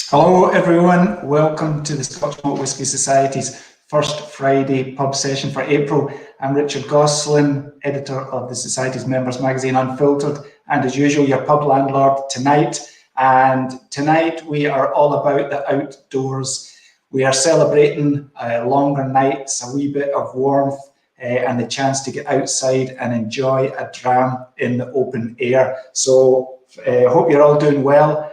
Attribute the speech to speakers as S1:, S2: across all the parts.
S1: Hello everyone, welcome to the Scotch Malt Whisky Society's first Friday pub session for April. I'm Richard Gosselin, editor of the Society's members magazine Unfiltered, and as usual your pub landlord tonight. And tonight we are all about the outdoors. We are celebrating longer nights, a wee bit of warmth, and the chance to get outside and enjoy a dram in the open air. So hope you're all doing well.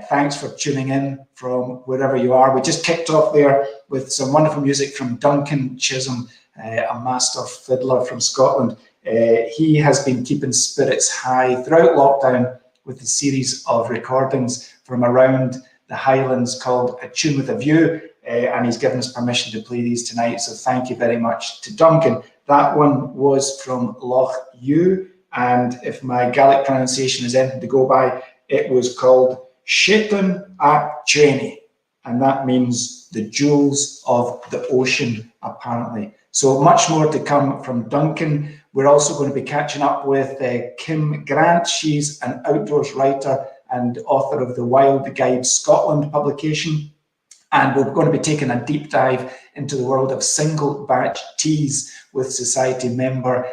S1: Thanks for tuning in from wherever you are. We just kicked off there with some wonderful music from Duncan Chisholm, a master fiddler from Scotland. He has been keeping spirits high throughout lockdown with a series of recordings from around the Highlands called A Tune with a View, and he's given us permission to play these tonight, so thank you very much to Duncan. That one was from Loch Ewe, and if my Gaelic pronunciation is anything to go by, it was called Shetan ap Cheney, and that means the jewels of the ocean, apparently. So much more to come from Duncan. We're also going to be catching up with Kim Grant. She's an outdoors writer and author of the Wild Guide Scotland publication. And we're going to be taking a deep dive into the world of single batch teas with Society member,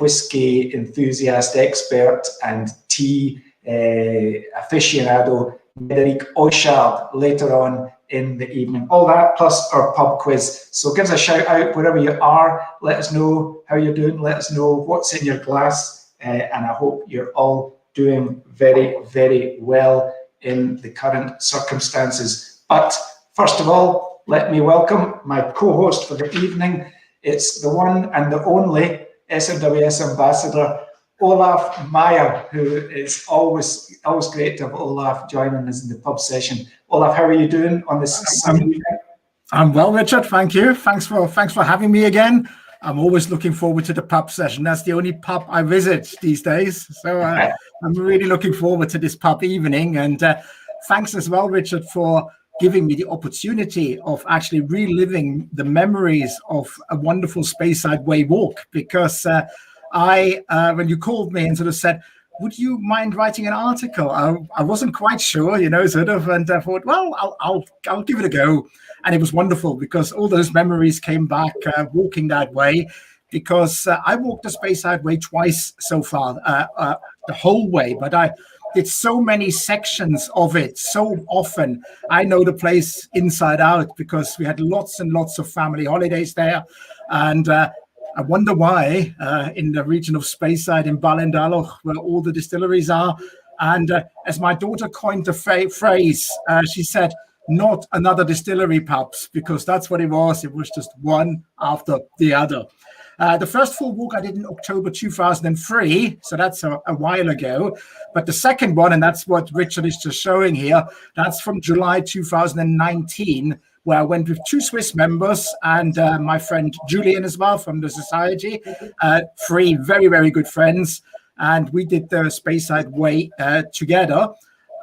S1: whisky enthusiast, expert, and tea aficionado Médéric Oichard later on in the evening. All that plus our pub quiz. So give us a shout out wherever you are. Let us know how you're doing. Let us know what's in your glass. And I hope you're all doing very, very well in the current circumstances. But first of all, let me welcome my co-host for the evening. It's the one and the only SMWS ambassador, Olaf Meyer, who is always great to have Olaf joining us in the pub session. Olaf, how are you doing on this Sunday evening?
S2: I'm well, Richard. Thank you. Thanks for having me again. I'm always looking forward to the pub session. That's the only pub I visit these days. So I'm really looking forward to this pub evening. And thanks as well, Richard, for giving me the opportunity of actually reliving the memories of a wonderful Speyside Way walk, because when you called me and sort of said, would you mind writing an article? I wasn't quite sure, and I thought, well, I'll give it a go. And it was wonderful because all those memories came back walking that way, because I walked the Speyside Way twice so far, the whole way, but I did so many sections of it so often. I know the place inside out because we had lots and lots of family holidays there. And I wonder why in the region of Speyside in Ballindalloch, where all the distilleries are. And as my daughter coined the phrase, she said, not another distillery pubs, because that's what it was. It was just one after the other. The first full walk I did in October 2003, so that's a while ago. But the second one, and that's what Richard is just showing here, that's from July 2019, where I went with two Swiss members and my friend Julian as well from the Society, three very, very good friends. And we did the Speyside Way together.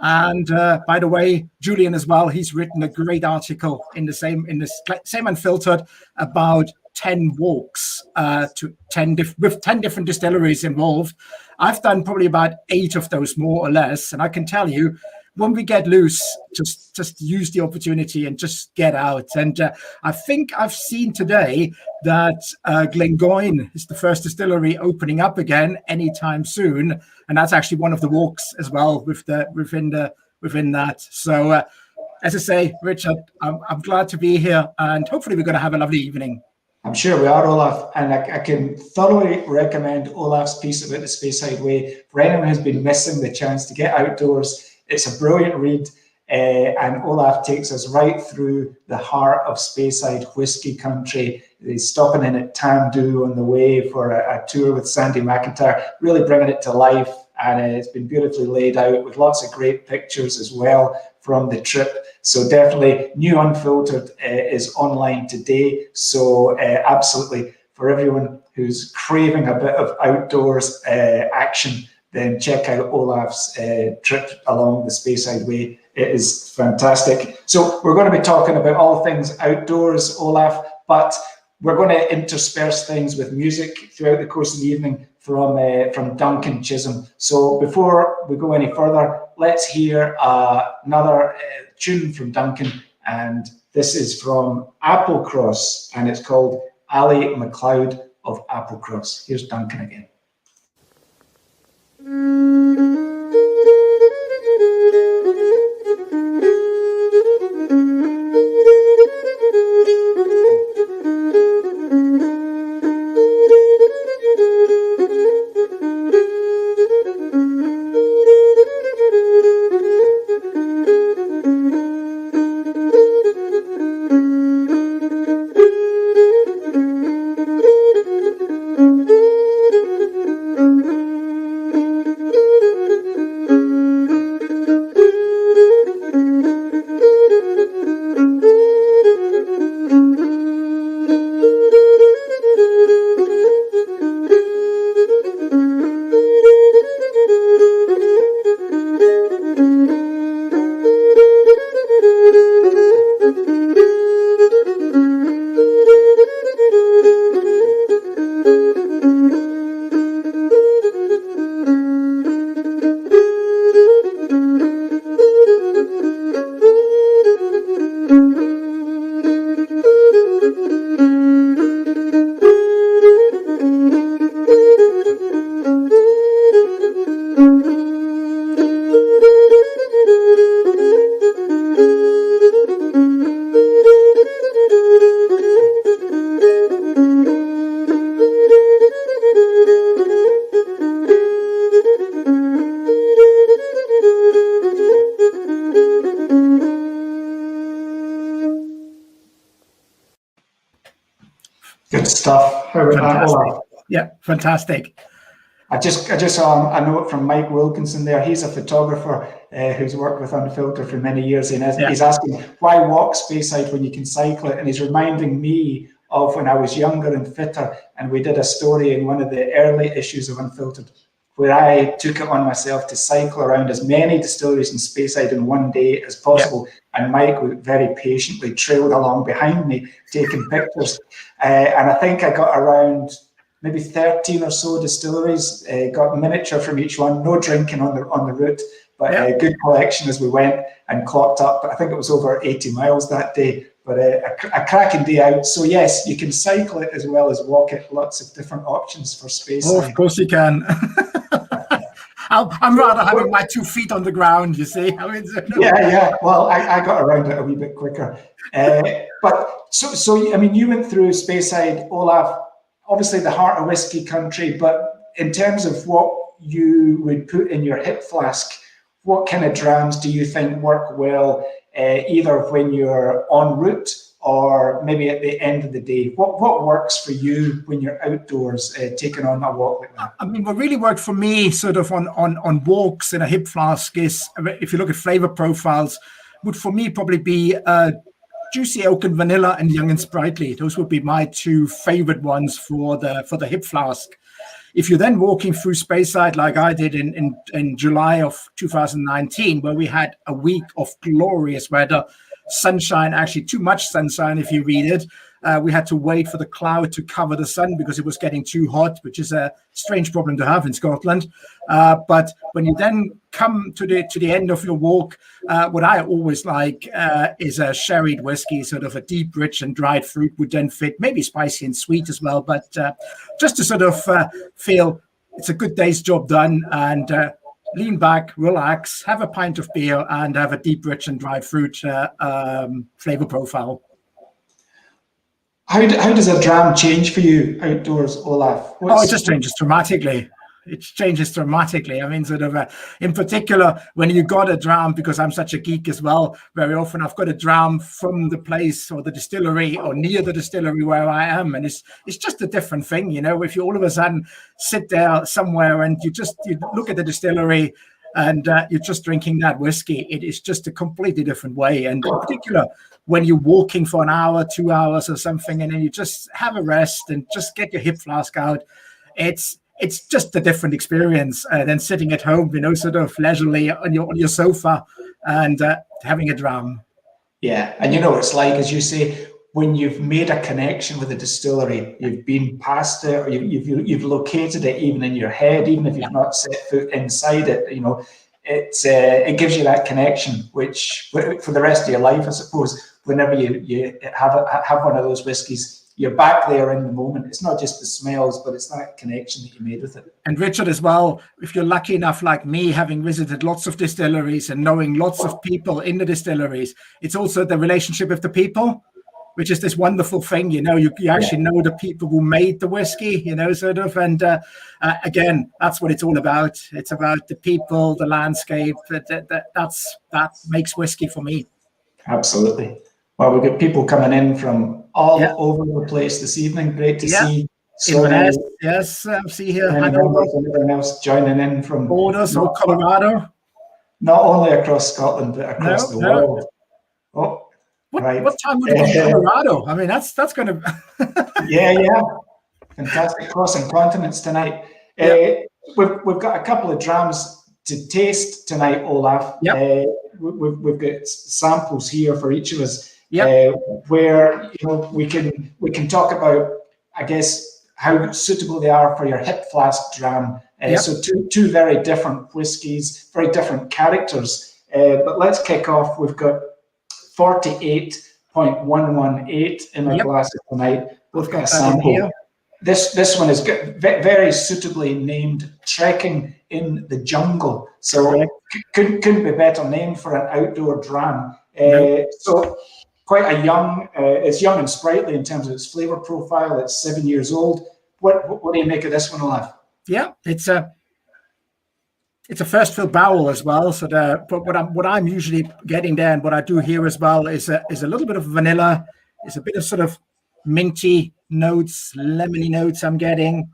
S2: And by the way, Julian as well, he's written a great article in the same Unfiltered about 10 walks with 10 different distilleries involved. I've done probably about 8 of those, more or less. And I can tell you, when we get loose, just use the opportunity and just get out. And I think I've seen today that Glengoyne is the first distillery opening up again anytime soon, and that's actually one of the walks as well within that. So as I say, Richard, I'm glad to be here, and hopefully we're going to have a lovely evening.
S1: I'm sure we are, Olaf, and I can thoroughly recommend Olaf's piece about the Speyside Way for anyone who's been missing the chance to get outdoors. It's a brilliant read, and Olaf takes us right through the heart of Speyside whisky country. He's stopping in at Tamdhu on the way for a tour with Sandy McIntyre, really bringing it to life, and it's been beautifully laid out with lots of great pictures as well from the trip. So definitely, New Unfiltered is online today, so absolutely, for everyone who's craving a bit of outdoors action, then check out Olaf's trip along the Speyside Way. It is fantastic. So we're going to be talking about all things outdoors, Olaf, but we're going to intersperse things with music throughout the course of the evening from Duncan Chisholm. So before we go any further, let's hear another tune from Duncan, and this is from Applecross, and it's called Ali Mcleod of Applecross. Here's Duncan again. Good stuff. How about that, Olaf?
S2: Yeah, fantastic.
S1: I just saw a note from Mike Wilkinson there. He's a photographer who's worked with Unfiltered for many years, and he's asking, why walk Speyside when you can cycle it? And he's reminding me of when I was younger and fitter, and we did a story in one of the early issues of Unfiltered where I took it on myself to cycle around as many distilleries in Speyside in one day as possible. And Mike very patiently trailed along behind me, taking pictures. And I think I got around maybe 13 or so distilleries, got miniature from each one, no drinking on the route, but a good collection as we went, and clocked up. I think it was over 80 miles that day, but a cracking day out. So yes, you can cycle it as well as walk it. Lots of different options for Speyside.
S2: Oh, of course you can. I'm rather having my 2 feet on the ground, you see. I mean,
S1: yeah. Well, I got around it a wee bit quicker. But so I mean, you went through Speyside, Olaf, obviously the heart of whiskey country, but in terms of what you would put in your hip flask, what kind of drams do you think work well, either when you're en route or maybe at the end of the day? What works for you when you're outdoors taking on a walk like that?
S2: I mean, what really worked for me sort of on walks in a hip flask is, if you look at flavor profiles, would for me probably be Juicy Oak and Vanilla and Young and Sprightly. Those would be my 2 favorite ones for the hip flask. If you're then walking through Speyside like I did in July of 2019, where we had a week of glorious weather, sunshine, actually too much sunshine if you read it. We had to wait for the cloud to cover the sun because it was getting too hot, which is a strange problem to have in Scotland. But when you then come to the end of your walk, what I always like is a sherried whiskey, sort of a deep, rich and dried fruit would then fit, maybe spicy and sweet as well, but just to sort of feel it's a good day's job done, and lean back, relax, have a pint of beer, and have a deep, rich and dried fruit flavor profile.
S1: How does a dram change for you outdoors, Olaf?
S2: It just changes dramatically. It changes dramatically. I mean, sort of, in particular, when you got a dram, because I'm such a geek as well, very often I've got a dram from the place or the distillery or near the distillery where I am. And it's just a different thing, you know, if you all of a sudden sit there somewhere and you look at the distillery and you're just drinking that whiskey, it is just a completely different way. And in particular, when you're walking for an hour, 2 hours or something, and then you just have a rest and just get your hip flask out, it's just a different experience than sitting at home, you know, sort of leisurely on your sofa and having a dram.
S1: Yeah, and you know, it's like, as you say, when you've made a connection with a distillery, you've been past it, or you've located it even in your head, even if you've not set foot inside it, you know, it gives you that connection, which for the rest of your life, I suppose, whenever you have one of those whiskies, you're back there in the moment. It's not just the smells, but it's that connection that you made with it.
S2: And Richard, as well, if you're lucky enough, like me, having visited lots of distilleries and knowing lots of people in the distilleries, it's also the relationship with the people, which is this wonderful thing. You actually know the people who made the whiskey, sort of. And again, that's what it's all about. It's about the people, the landscape. That makes whiskey for me.
S1: Absolutely. Well, we've got people coming in from all over the place this evening. Great to see.
S2: Inverness, yes, see here.
S1: Hanover, and everyone else joining in from
S2: borders or Colorado.
S1: Not only across Scotland, but across the world. Oh, right.
S2: What time would it be in Colorado? I mean, that's going to.
S1: yeah. Fantastic crossing continents tonight. We've got a couple of drams to taste tonight, Olaf.
S2: Yep.
S1: We've got samples here for each of us.
S2: Yep.
S1: Where we can talk about, I guess, how suitable they are for your hip flask dram. So two very different whiskies, very different characters. But let's kick off. We've got 48.118 in our glasses tonight. We've got a sample. This one is very suitably named "Trekking in the Jungle." So couldn't be better named for an outdoor dram. So quite a young, it's young and sprightly in terms of its flavour profile. It's 7 years old. What do you make of this one, Olaf?
S2: Yeah, it's a first fill barrel as well. So but what I'm usually getting there, and what I do here as well, is a little bit of vanilla. It's a bit of sort of minty notes, lemony notes I'm getting.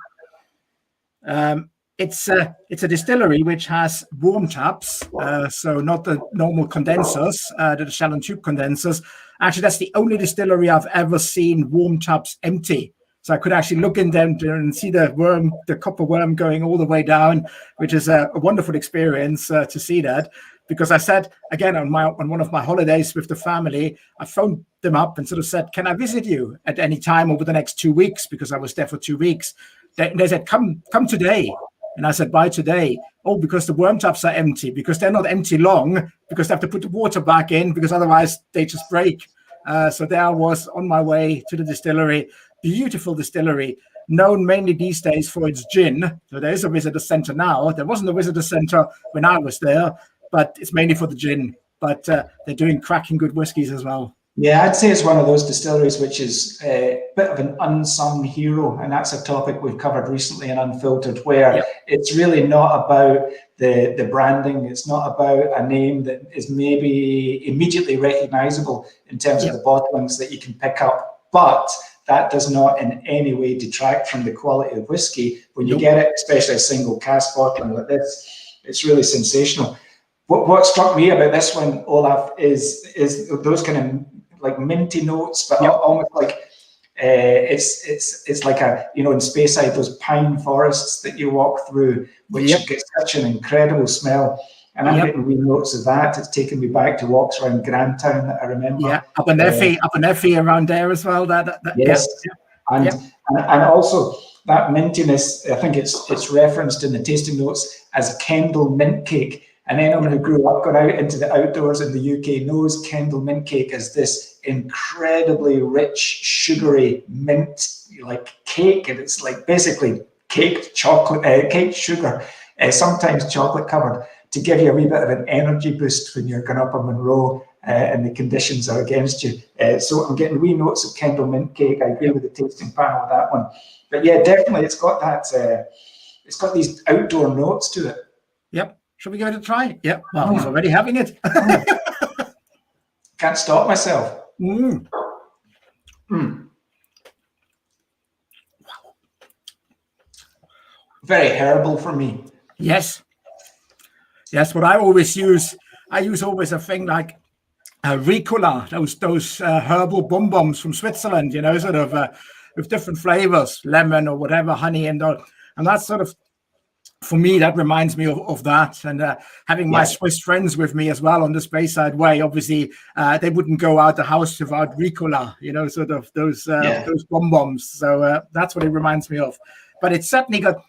S2: It's a distillery which has warm taps, so not the normal condensers, the shell and tube condensers. Actually, that's the only distillery I've ever seen warm taps empty. So I could actually look in them and see the copper worm going all the way down, which is a wonderful experience to see that. Because I said, again, on one of my holidays with the family, I phoned them up and sort of said, can I visit you at any time over the next 2 weeks? Because I was there for 2 weeks. They said, come today. And I said, why today? Oh, because the worm taps are empty, because they're not empty long, because they have to put the water back in, because otherwise they just break. So there I was on my way to the distillery, beautiful distillery, known mainly these days for its gin. So there is a visitor center now. There wasn't a visitor center when I was there, but it's mainly for the gin. But they're doing cracking good whiskies as well.
S1: Yeah, I'd say it's one of those distilleries which is a bit of an unsung hero, and that's a topic we've covered recently in Unfiltered, where it's really not about the branding. It's not about a name that is maybe immediately recognizable in terms of the bottlings that you can pick up, but that does not in any way detract from the quality of whiskey. When you get it, especially a single cask bottling like this, it's really sensational. What struck me about this one, Olaf, is those kind of like minty notes, but almost like it's like in Speyside, those pine forests that you walk through, which get such an incredible smell. And I'm getting wee notes of that. It's taken me back to walks around Grantown that I remember.
S2: Yeah, up in Effie around there as well.
S1: And also that mintiness, I think it's referenced in the tasting notes as Kendal mint cake. And anyone who grew up, got out into the outdoors in the UK knows Kendal mint cake as this incredibly rich, sugary mint like cake, and it's like basically caked chocolate, caked sugar, sometimes chocolate covered, to give you a wee bit of an energy boost when you're going up a Monroe and the conditions are against you. So I'm getting wee notes of Kendal mint cake. I agree with the tasting panel with that one. But yeah, definitely, it's got that. It's got these outdoor notes to it.
S2: Yep. Shall we give it a try? Yep. Well, he's already having it.
S1: Can't stop myself. Very herbal for me.
S2: Yes. What I always use, always a thing like Ricola, those herbal bonbons from Switzerland, sort of with different flavors, lemon or whatever, honey, and that's sort of, for me, that reminds me of that. And having my Swiss friends with me as well on the Speyside Way, obviously, they wouldn't go out the house without Ricola, sort of those bonbons. So that's what it reminds me of. But it's certainly got,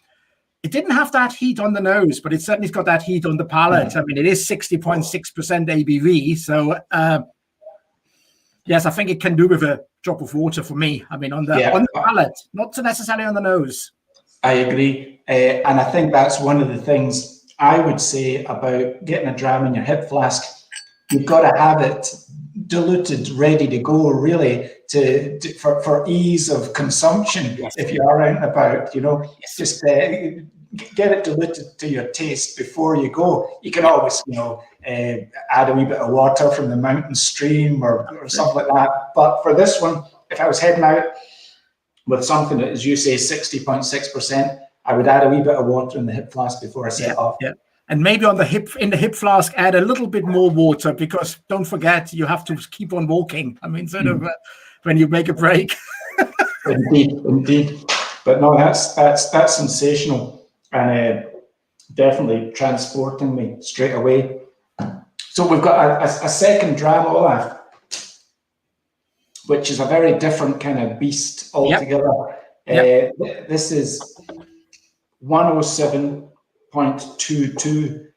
S2: It didn't have that heat on the nose, but it certainly's got that heat on the palate. I mean, it is 60.6% ABV. So, yes, I think it can do with a drop of water for me. I mean, on the palate, not so necessarily on the nose.
S1: I agree. And I think that's one of the things I would say about getting a dram in your hip flask. You've got to have it diluted, ready to go, really, for ease of consumption. Yes. If you are out and about, yes. Just get it diluted to your taste before you go. You can always, add a wee bit of water from the mountain stream or something like that. But for this one, if I was heading out with something that, as you say, 60.6%, I would add a wee bit of water in the hip flask before I set off. Yeah.
S2: And maybe in the hip flask, add a little bit more water, because don't forget, you have to keep on walking. I mean, sort of when you make a break.
S1: Indeed. But no, that's sensational, and definitely transporting me straight away. So we've got a second dram, Olaf, which is a very different kind of beast altogether. Yep. This is 107.22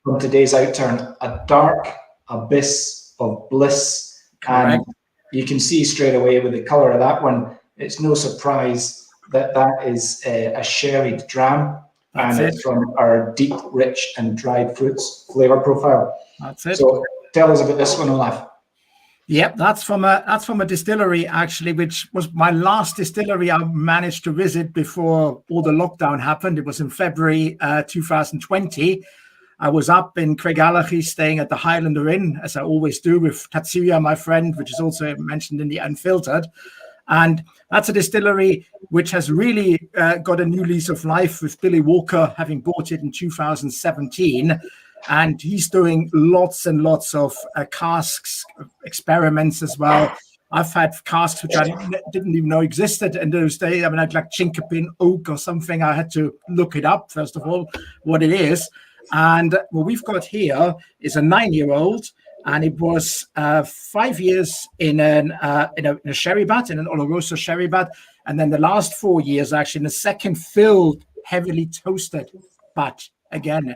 S1: from today's outturn, a dark abyss of bliss. Correct. And you can see straight away with the colour of that one, it's no surprise that is a sherried dram. That's and it's from our deep, rich and dried fruits flavour profile.
S2: That's it.
S1: So tell us about this one, Olaf.
S2: Yep, that's from a distillery, actually, which was my last distillery I managed to visit before all the lockdown happened. It was in February 2020. I was up in Craigallachie staying at the Highlander Inn, as I always do, with Tatsuya, my friend, which is also mentioned in the Unfiltered. And that's a distillery which has really got a new lease of life, with Billy Walker having bought it in 2017. And he's doing lots and lots of casks experiments as well. I've had casks which I didn't even know existed in those days. I mean, I'd like Chinkapin oak or something. I had to look it up, first of all, what it is. And what we've got here is a 9-year-old, and it was 5 years in a sherry vat, in an Oloroso sherry vat, and then the last 4 years actually in a second filled, heavily toasted vat again.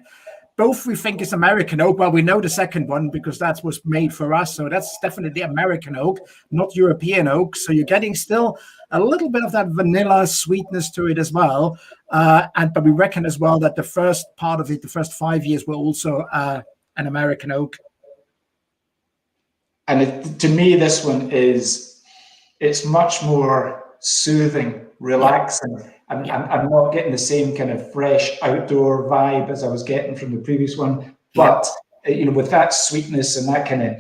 S2: Both we think is American oak. Well, we know the second one because that was made for us. So that's definitely American oak, not European oak. So you're getting still a little bit of that vanilla sweetness to it as well. But we reckon as well that the first part of it, the first 5 years, were also an American oak.
S1: And to me, this one it's much more soothing, relaxing. I'm not getting the same kind of fresh outdoor vibe as I was getting from the previous one, but with that sweetness and that kind of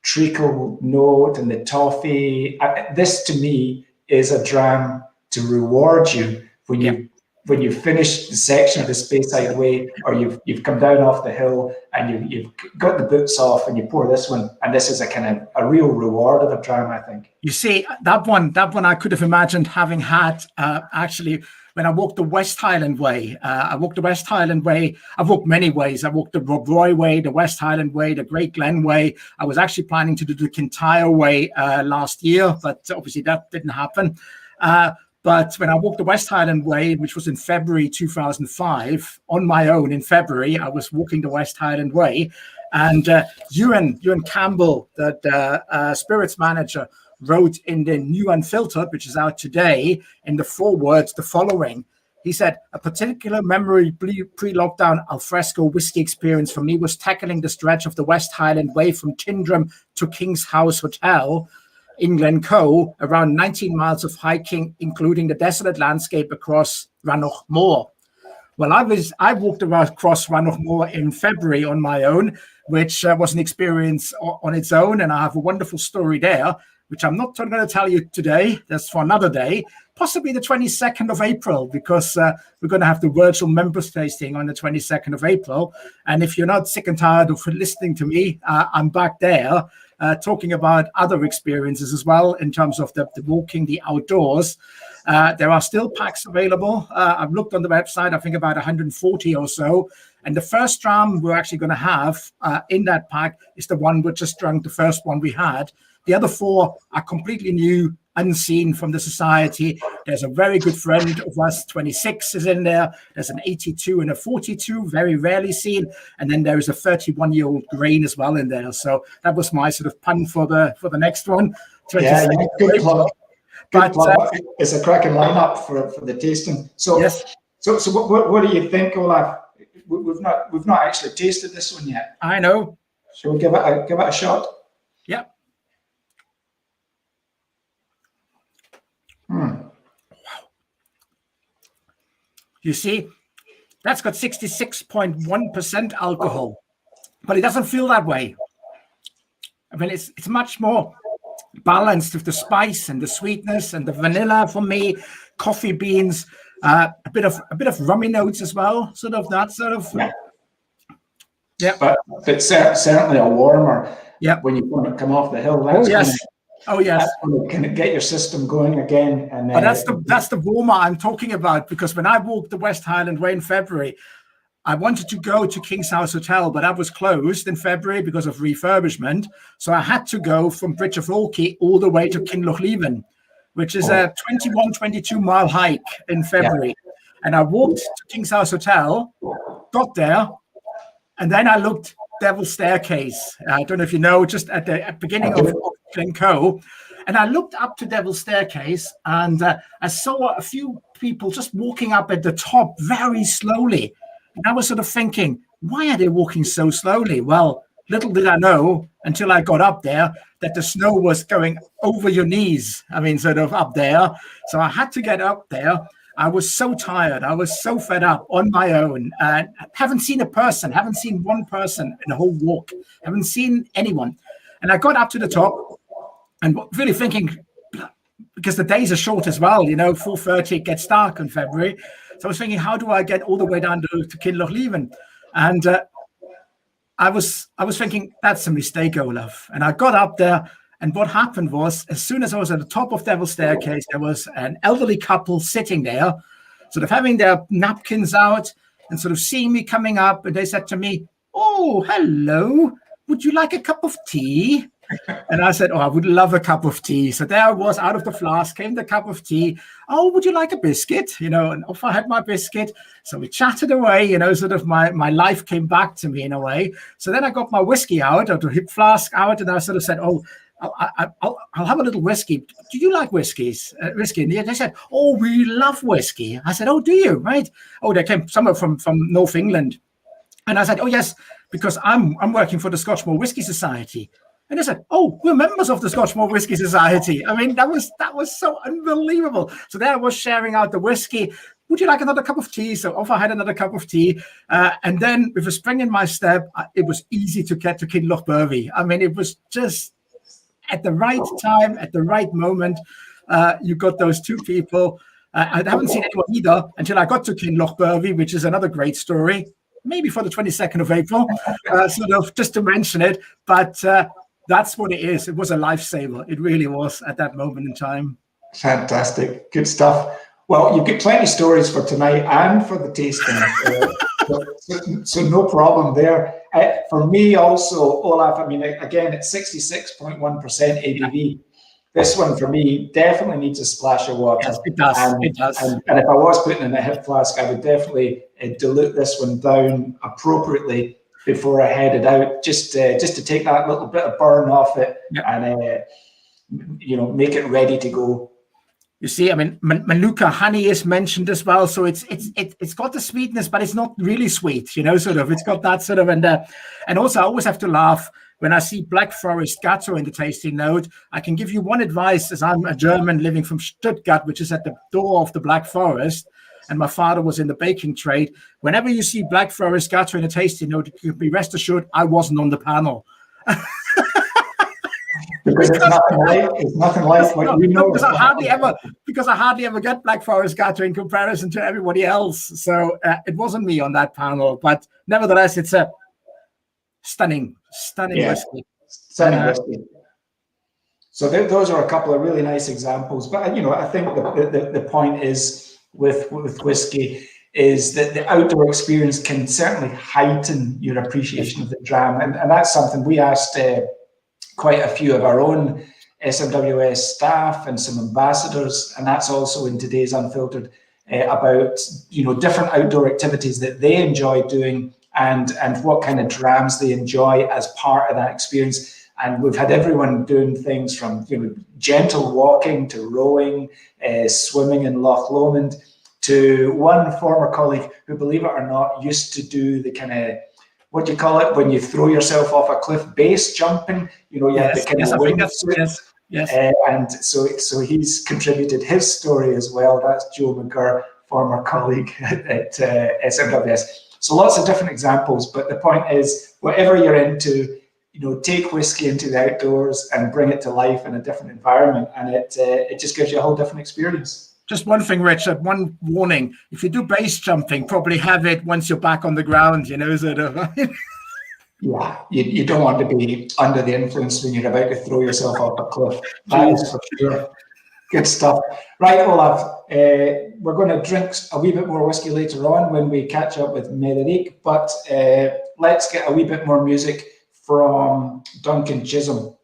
S1: treacle note and the toffee, this to me is a dram to reward you when you finish the section of the Speyside Way, or you've come down off the hill and you've got the boots off and you pour this one, and this is a kind of a real reward of a dram, I think.
S2: You see, that one I could have imagined having had actually when I walked the West Highland Way. I walked the West Highland Way. I've walked many ways. I walked the Rob Roy Way, the West Highland Way, the Great Glen Way. I was actually planning to do the Kintyre Way last year, but obviously that didn't happen. But when I walked the West Highland Way, which was in February 2005, on my own in February, I was walking the West Highland Way, and Ewan Campbell, the spirits manager, wrote in the New Unfiltered, which is out today, in the forewords the following. He said, a particular memory pre-lockdown alfresco whiskey experience for me was tackling the stretch of the West Highland Way from Tindrum to King's House Hotel in Glencoe, around 19 miles of hiking, including the desolate landscape across Rannoch Moor. Well, I walked across Rannoch Moor in February on my own, which was an experience on its own, and I have a wonderful story there, which I'm not going to tell you today. That's for another day, possibly the 22nd of April, because we're going to have the virtual members tasting on the 22nd of April. And if you're not sick and tired of listening to me, I'm back there talking about other experiences as well in terms of the walking, the outdoors. There are still packs available. I've looked on the website, I think about 140 or so. And the first dram we're actually going to have in that pack is the one we just drank, the first one we had. The other 4 are completely new unseen from the society. There's a very good friend of us, 26 is in there. There's an 82 and a 42, very rarely seen. And then there is a 31-year-old grain as well in there. So that was my sort of pun for the next one.
S1: Yeah, good plug. Good plug. It's a cracking lineup for the tasting. So, yes. So what do you think, Olaf? We've not actually tasted this one yet.
S2: I know.
S1: Shall we give it a shot?
S2: Yeah.
S1: Wow.
S2: You see, that's got 66.1% alcohol, but it doesn't feel that way. I mean, it's much more balanced with the spice and the sweetness and the vanilla for me, coffee beans, a bit of rummy notes as well, sort of that sort of.
S1: Yeah. But it's certainly a warmer.
S2: Yeah.
S1: When you come off the hill.
S2: Oh yes.
S1: Can it get your system going again? And
S2: but that's the warmer I'm talking about, because when I walked the West Highland Way in February, I wanted to go to King's House Hotel, but that was closed in February because of refurbishment. So I had to go from Bridge of Orkney all the way to Kinlochleven, which is a 22 mile hike in February. Yeah. And I walked to King's House Hotel, got there, and then I looked Devil's Staircase. I don't know if you know, just at the beginning of Glencoe. And I looked up to Devil's Staircase, and I saw a few people just walking up at the top very slowly. And I was sort of thinking, why are they walking so slowly? Well, little did I know until I got up there that the snow was going over your knees. I mean, sort of up there. So I had to get up there. I was so tired. I was so fed up on my own. Haven't seen one person in the whole walk. Haven't seen anyone. And I got up to the top and really thinking, because the days are short as well, 4:30 it gets dark in February. So I was thinking, how do I get all the way down to Kinlochleven? And I was thinking, that's a mistake, Olaf. And I got up there, and what happened was, as soon as I was at the top of Devil's Staircase, there was an elderly couple sitting there, sort of having their napkins out and sort of seeing me coming up. And they said to me, "Oh, hello, would you like a cup of tea?" And I said, "Oh, I would love a cup of tea." So there I was, out of the flask came the cup of tea. "Oh, would you like a biscuit?" And off I had my biscuit. So we chatted away, sort of my life came back to me in a way. So then I got my whiskey out, or the hip flask out, and I sort of said, "Oh, I'll have a little whiskey. Do you like whiskey?" And they said, "Oh, we love whiskey." I said, "Oh, do you?" Right? Oh, they came somewhere from North England. And I said, "Oh, yes, because I'm working for the Scotch Malt Whisky Society." And they said, "Oh, we're members of the Scotch Malt Whisky Society." I mean, that was so unbelievable. So there I was sharing out the whiskey. "Would you like another cup of tea?" So off I had another cup of tea. And then with a spring in my step, it was easy to get to Kinlochbervie. I mean, it was just at the right time, at the right moment. You got those two people. I haven't seen anyone either until I got to Kinlochbervie, which is another great story. Maybe for the 22nd of April, sort of just to mention it. But that's what it is. It was a lifesaver. It really was at that moment in time.
S1: Fantastic. Good stuff. Well, you've got plenty of stories for tonight and for the tasting. So no problem there. For me also, Olaf, I mean, again, it's 66.1% ABV. This one for me definitely needs a splash of water.
S2: Yes, it does. It does.
S1: And if I was putting in a hip flask, I would definitely dilute this one down appropriately before I headed out, just to take that little bit of burn off it. Yep. And make it ready to go.
S2: You see, I mean, Manuka honey is mentioned as well, so it's got the sweetness, but it's not really sweet, sort of. It's got that sort of, and also I always have to laugh when I see Black Forest Gatto in the tasting note. I can give you one advice, as I'm a German living from Stuttgart, which is at the door of the Black Forest, and my father was in the baking trade. Whenever you see Black Forest Gatto in a tasting note, you can be rest assured I wasn't on the panel.
S1: Because it's nothing like what you know.
S2: Because I hardly ever get Black Forest Gatto in comparison to everybody else. So it wasn't me on that panel, but nevertheless, it's a stunning whiskey.
S1: Stunning whiskey. So those are a couple of really nice examples. But I think the point is with whiskey is that the outdoor experience can certainly heighten your appreciation of the dram, and that's something we asked quite a few of our own SMWS staff and some ambassadors, and that's also in today's Unfiltered, about different outdoor activities that they enjoy doing and what kind of drams they enjoy as part of that experience. And we've had everyone doing things from gentle walking to rowing, swimming in Loch Lomond, to one former colleague who, believe it or not, used to do the kind of, what do you call it when you throw yourself off a cliff, base jumping? You have the kind of wingsuit.
S2: Yes.
S1: And so he's contributed his story as well. That's Joe McGurr, former colleague at SMWS. So lots of different examples, but the point is, whatever you're into, take whiskey into the outdoors and bring it to life in a different environment, and it just gives you a whole different experience.
S2: Just one thing, Richard, one warning. If you do base jumping, probably have it once you're back on the ground,
S1: Yeah, you don't want to be under the influence when you're about to throw yourself off a cliff. That is for sure. Good stuff. Right, Olaf, we're going to drink a wee bit more whiskey later on when we catch up with Médéric, but let's get a wee bit more music from Duncan Chisholm.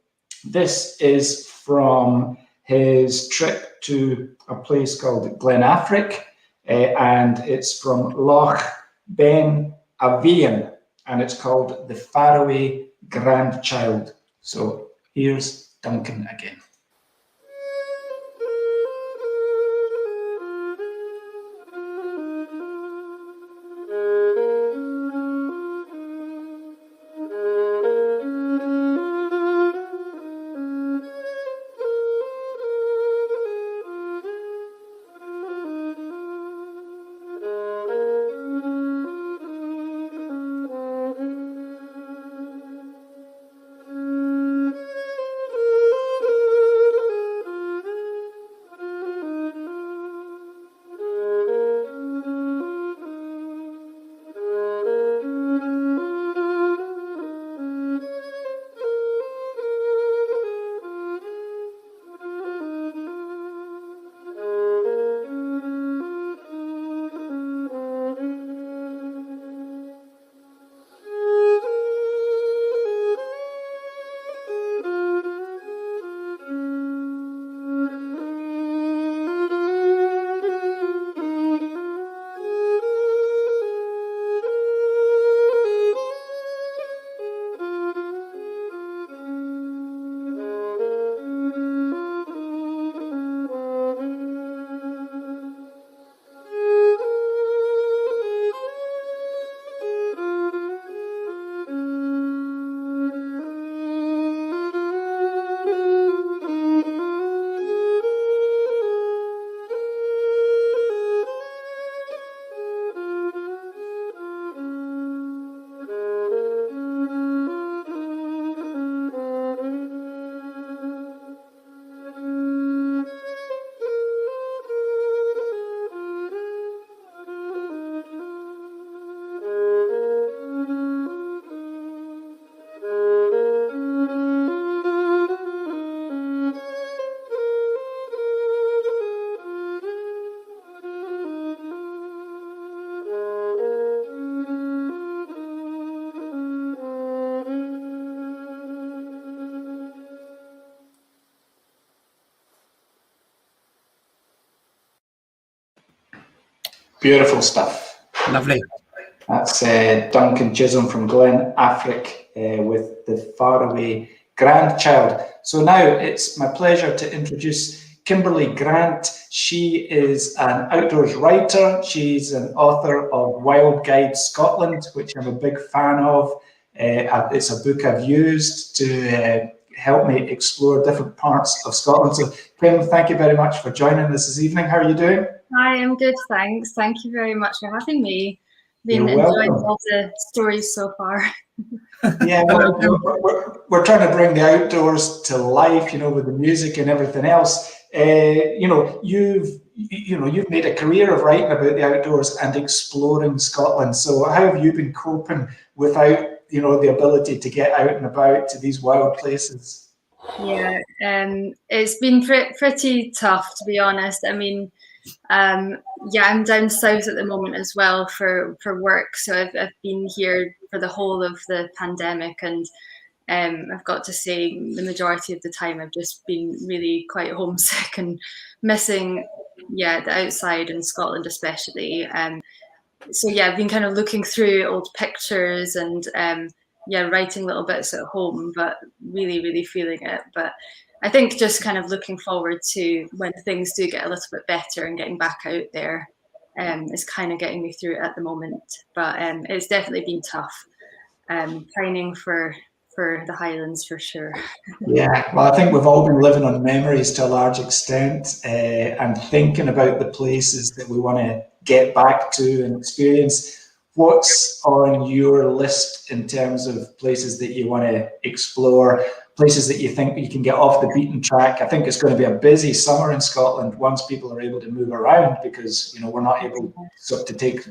S1: This is from his trip to a place called Glen Affric, and it's from Loch Ben Avian, and it's called The Faroe Grandchild. So here's Duncan again. Beautiful stuff.
S2: Lovely.
S1: That's Duncan Chisholm from Glen Affric with The Faroe Grandchild. So now it's my pleasure to introduce Kimberly Grant. She is an outdoors writer. She's an author of Wild Guide Scotland, which I'm a big fan of. It's a book I've used to help me explore different parts of Scotland. So Kim, thank you very much for joining us this evening. How are you doing?
S3: Hi, I'm good, thanks. Thank you very much for having me. Been enjoying all the stories so far.
S1: Yeah, we're trying to bring the outdoors to life, with the music and everything else. You've made a career of writing about the outdoors and exploring Scotland. So how have you been coping without, the ability to get out and about to these wild places?
S3: Yeah, it's been pretty tough, to be honest. I mean, I'm down south at the moment as well for work. So I've been here for the whole of the pandemic, and I've got to say the majority of the time I've just been really quite homesick and missing, the outside in Scotland especially. So yeah, I've been kind of looking through old pictures and writing little bits at home, but really, really feeling it. But I think just kind of looking forward to when things do get a little bit better and getting back out there is kind of getting me through it at the moment. But it's definitely been tough. Pining for the Highlands for sure.
S1: Yeah, well, I think we've all been living on memories to a large extent, and thinking about the places that we want to get back to and experience. What's on your list in terms of places that you want to explore, places that you think you can get off the beaten track? I think it's going to be a busy summer in Scotland once people are able to move around, because we're not able to take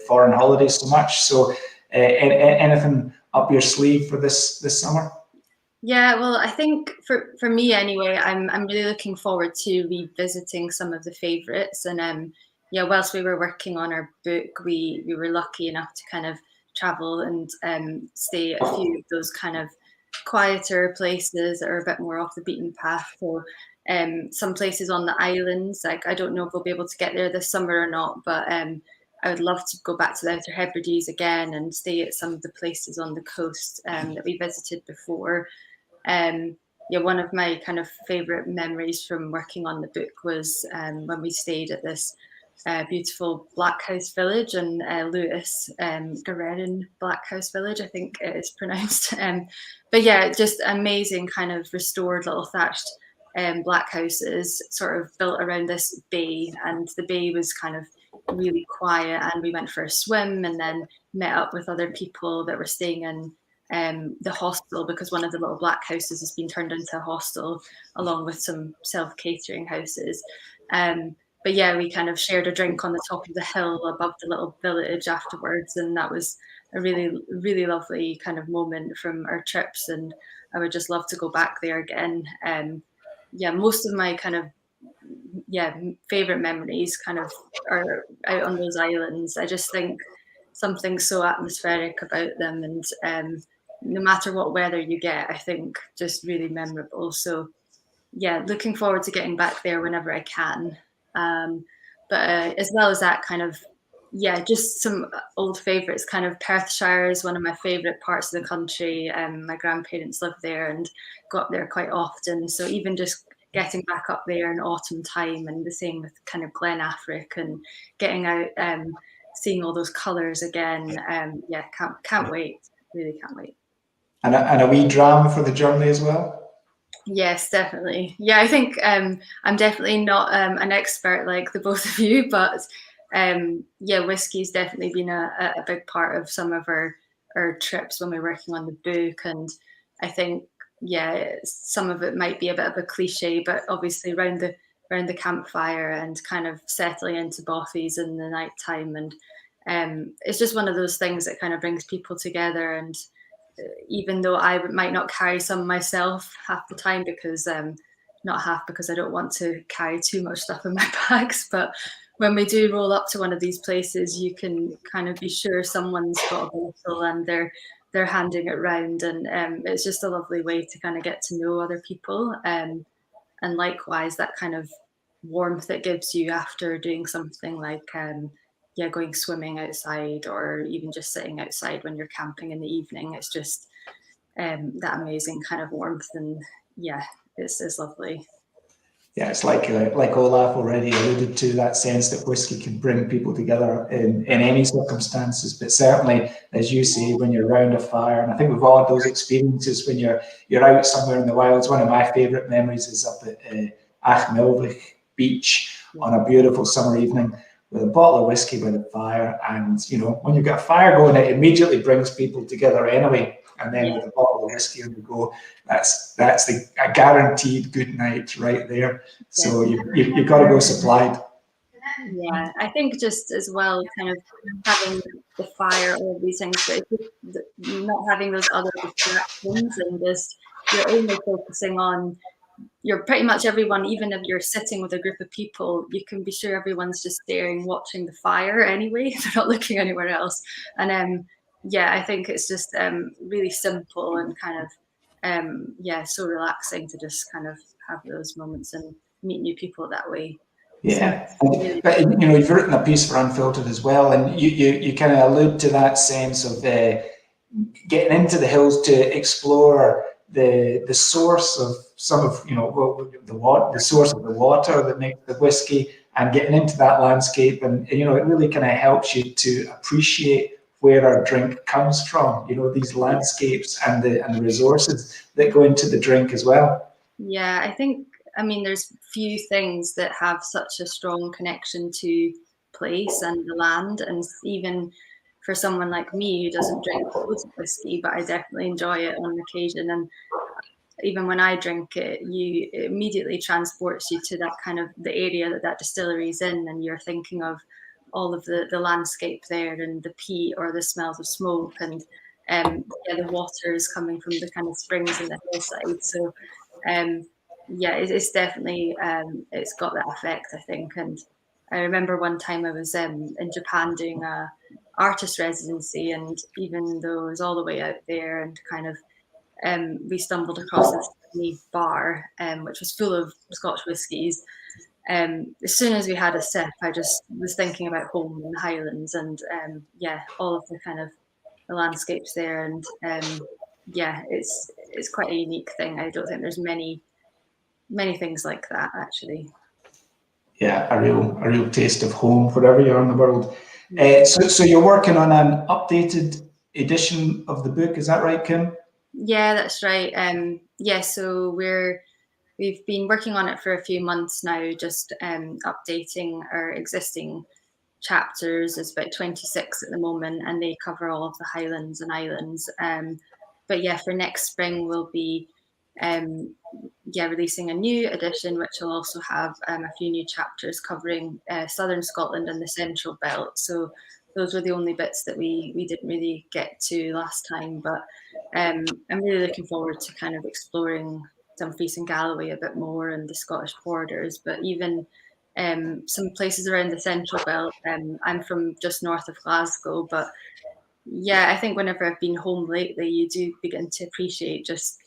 S1: foreign holidays so much. So, anything up your sleeve for this summer?
S3: Yeah, well, I think for me anyway, I'm really looking forward to revisiting some of the favourites. And whilst we were working on our book, we were lucky enough to kind of travel and stay at a few of those kind of quieter places that are a bit more off the beaten path. So some places on the islands, like I don't know if we'll be able to get there this summer or not, but I would love to go back to the Outer Hebrides again and stay at some of the places on the coast that we visited before. One of my kind of favourite memories from working on the book was when we stayed at this beautiful Black House village in Lewis, Garerin Black House village, I think it is pronounced. But yeah, just amazing kind of restored little thatched black houses sort of built around this bay, and the bay was kind of really quiet, and we went for a swim and then met up with other people that were staying in the hostel, because one of the little black houses has been turned into a hostel along with some self-catering houses. But yeah, we kind of shared a drink on the top of the hill above the little village afterwards, and that was a really, really lovely kind of moment from our trips, and I would just love to go back there again. Most of my kind of favorite memories kind of are out on those islands. I just think something so atmospheric about them, and no matter what weather you get, I think just really memorable. So yeah, looking forward to getting back there whenever I can. But as well as that, kind of just some old favourites. Kind of Perthshire is one of my favourite parts of the country. My grandparents live there and go up there quite often. So even just getting back up there in autumn time, and the same with kind of Glen Affric, and getting out, seeing all those colours again. Can't wait. Really can't wait.
S1: And a wee Dram for the journey as well?
S3: Yes, definitely. Yeah, I think I'm definitely not an expert like the both of you, but whiskey's definitely been a big part of some of our trips when we're working on the book. And I think, some of it might be a bit of a cliche, but obviously around the campfire and kind of settling into bothies in the night time. And it's just one of those things that kind of brings people together. And even though I might not carry some myself half the time, because not half because I don't want to carry too much stuff in my bags, but when we do roll up to one of these places, you can kind of be sure someone's got a bottle and they're handing it round, and it's just a lovely way to kind of get to know other people, and likewise that kind of warmth it gives you after doing something like going swimming outside, or even just sitting outside when you're camping in the evening. It's just that amazing kind of warmth, and it's lovely.
S1: Yeah, it's like Olaf already alluded to, that sense that whiskey can bring people together in any circumstances. But certainly, as you say, when you're around a fire, and I think we've all had those experiences when you're out somewhere in the wilds. One of my favourite memories is up at Achmelvich Beach on a beautiful summer evening with a bottle of whiskey by the fire. And when you've got a fire going, it immediately brings people together anyway. And then with a bottle of whiskey on the go, that's a guaranteed good night right there. So you've got to go supplied.
S3: Yeah, I think just as well, kind of having the fire, all these things, but not having those other distractions, and just you're only focusing on. You're pretty much everyone, even if you're sitting with a group of people, you can be sure everyone's just staring, watching the fire anyway. They're not looking anywhere else. And I think it's just really simple and kind of yeah, so relaxing to just kind of have those moments and meet new people that way.
S1: Yeah,
S3: So, really,
S1: but you've written a piece for Unfiltered as well, and you kind of allude to that sense of getting into the hills to explore the source of some of the source of the water that makes the whiskey, and getting into that landscape, and it really kind of helps you to appreciate where our drink comes from. These landscapes and the resources that go into the drink as well.
S3: yeah, I mean, there's few things that have such a strong connection to place and the land, and even for someone like me who doesn't drink loads of whiskey, but I definitely enjoy it on occasion. And even when I drink it, it immediately transports you to that kind of the area that distillery is in, and you're thinking of all of the landscape there and the peat or the smells of smoke, and yeah, the water is coming from the kind of springs in the hillside. So yeah, it's definitely it's got that effect, I think. And I remember one time I was in Japan doing a artist residency, and even though it was all the way out there and kind of we stumbled across this tiny bar, which was full of Scotch whiskies. As soon as we had a sip, I just was thinking about home in the Highlands, and yeah, all of the kind of the landscapes there, and yeah, it's quite a unique thing. I don't think there's many things like that, actually.
S1: Yeah, a real taste of home wherever you are in the world.
S3: Yeah.
S1: So you're working on an updated edition of the book, is that right, Kim?
S3: Yeah, that's right. Yeah, so we've been working on it for a few months now, just updating our existing chapters. There's about 26 at the moment, and they cover all of the Highlands and Islands. But yeah, for next spring we'll be yeah, releasing a new edition, which will also have a few new chapters covering southern Scotland and the Central Belt. So those were the only bits that we didn't really get to last time, but I'm really looking forward to kind of exploring Dumfries and Galloway a bit more and the Scottish borders, but even some places around the Central Belt. I'm from just north of Glasgow, but yeah, I think whenever I've been home lately, you do begin to appreciate just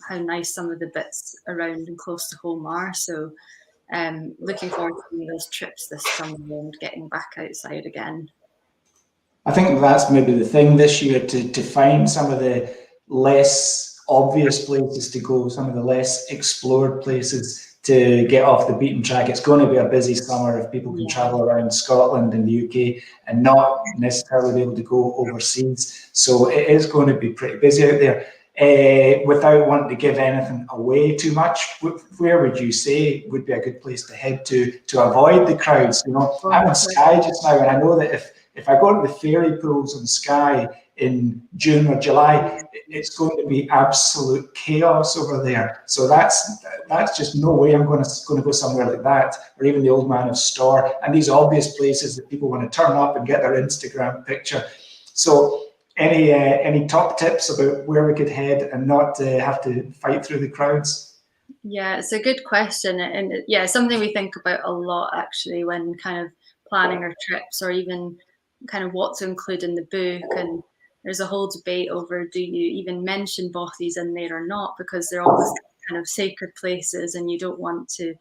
S3: how nice some of the bits around and close to home are. So looking forward to doing those trips this summer and getting back outside again.
S1: I think that's maybe the thing this year, to find some of the less obvious places to go, some of the less explored places to get off the beaten track. It's going to be a busy summer if people can travel around Scotland and the UK and not necessarily be able to go overseas. So it is going to be pretty busy out there. Without wanting to give anything away too much, where would you say would be a good place to head to avoid the crowds? I'm on Skye just now, and I know that if I go to the fairy pools on Skye in June or July, it's going to be absolute chaos over there. So that's just no way I'm going to go somewhere like that, or even the Old Man of Storr, and these obvious places that people want to turn up and get their Instagram picture. So any top tips about where we could head and not have to fight through the crowds?
S3: Yeah, it's a good question, and yeah, something we think about a lot actually when kind of planning our trips, or even kind of what to include in the book. And there's a whole debate over, do you even mention bothies in there or not, because they're almost kind of sacred places and you don't want to,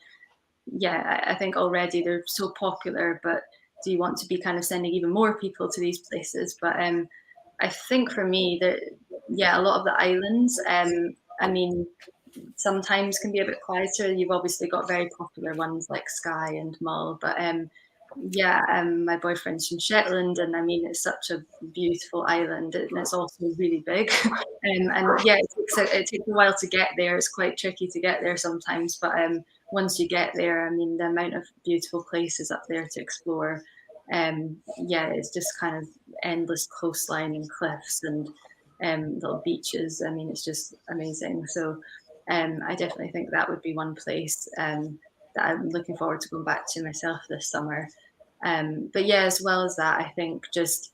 S3: yeah, I think already they're so popular, but do you want to be kind of sending even more people to these places? But I think for me that, yeah, a lot of the islands, I mean, sometimes can be a bit quieter. You've obviously got very popular ones like Skye and Mull, but yeah, my boyfriend's from Shetland, and I mean, it's such a beautiful island, and it's also really big. And yeah, it takes a while to get there. It's quite tricky to get there sometimes, but once you get there, I mean, the amount of beautiful places up there to explore, yeah, it's just kind of endless coastline and cliffs and little beaches. I mean, it's just amazing. So I definitely think that would be one place that I'm looking forward to going back to myself this summer. But yeah, as well as that, I think just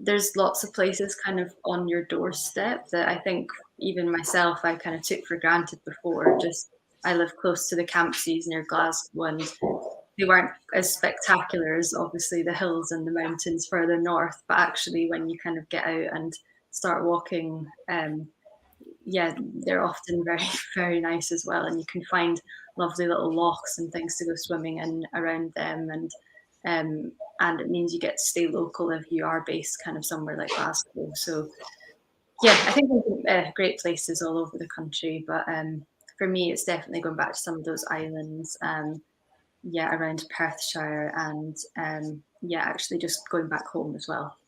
S3: there's lots of places kind of on your doorstep that I think even myself I kind of took for granted before. Just I live close to the Campsies near Glasgow, and they weren't as spectacular as obviously the hills and the mountains further north. But actually, when you kind of get out and start walking, yeah, they're often very, very nice as well. And you can find lovely little lochs and things to go swimming in around them. And it means you get to stay local if you are based kind of somewhere like Glasgow. So yeah, I think there's great places all over the country. But for me, it's definitely going back to some of those islands. Yeah, around Perthshire and yeah, actually just going back home as well.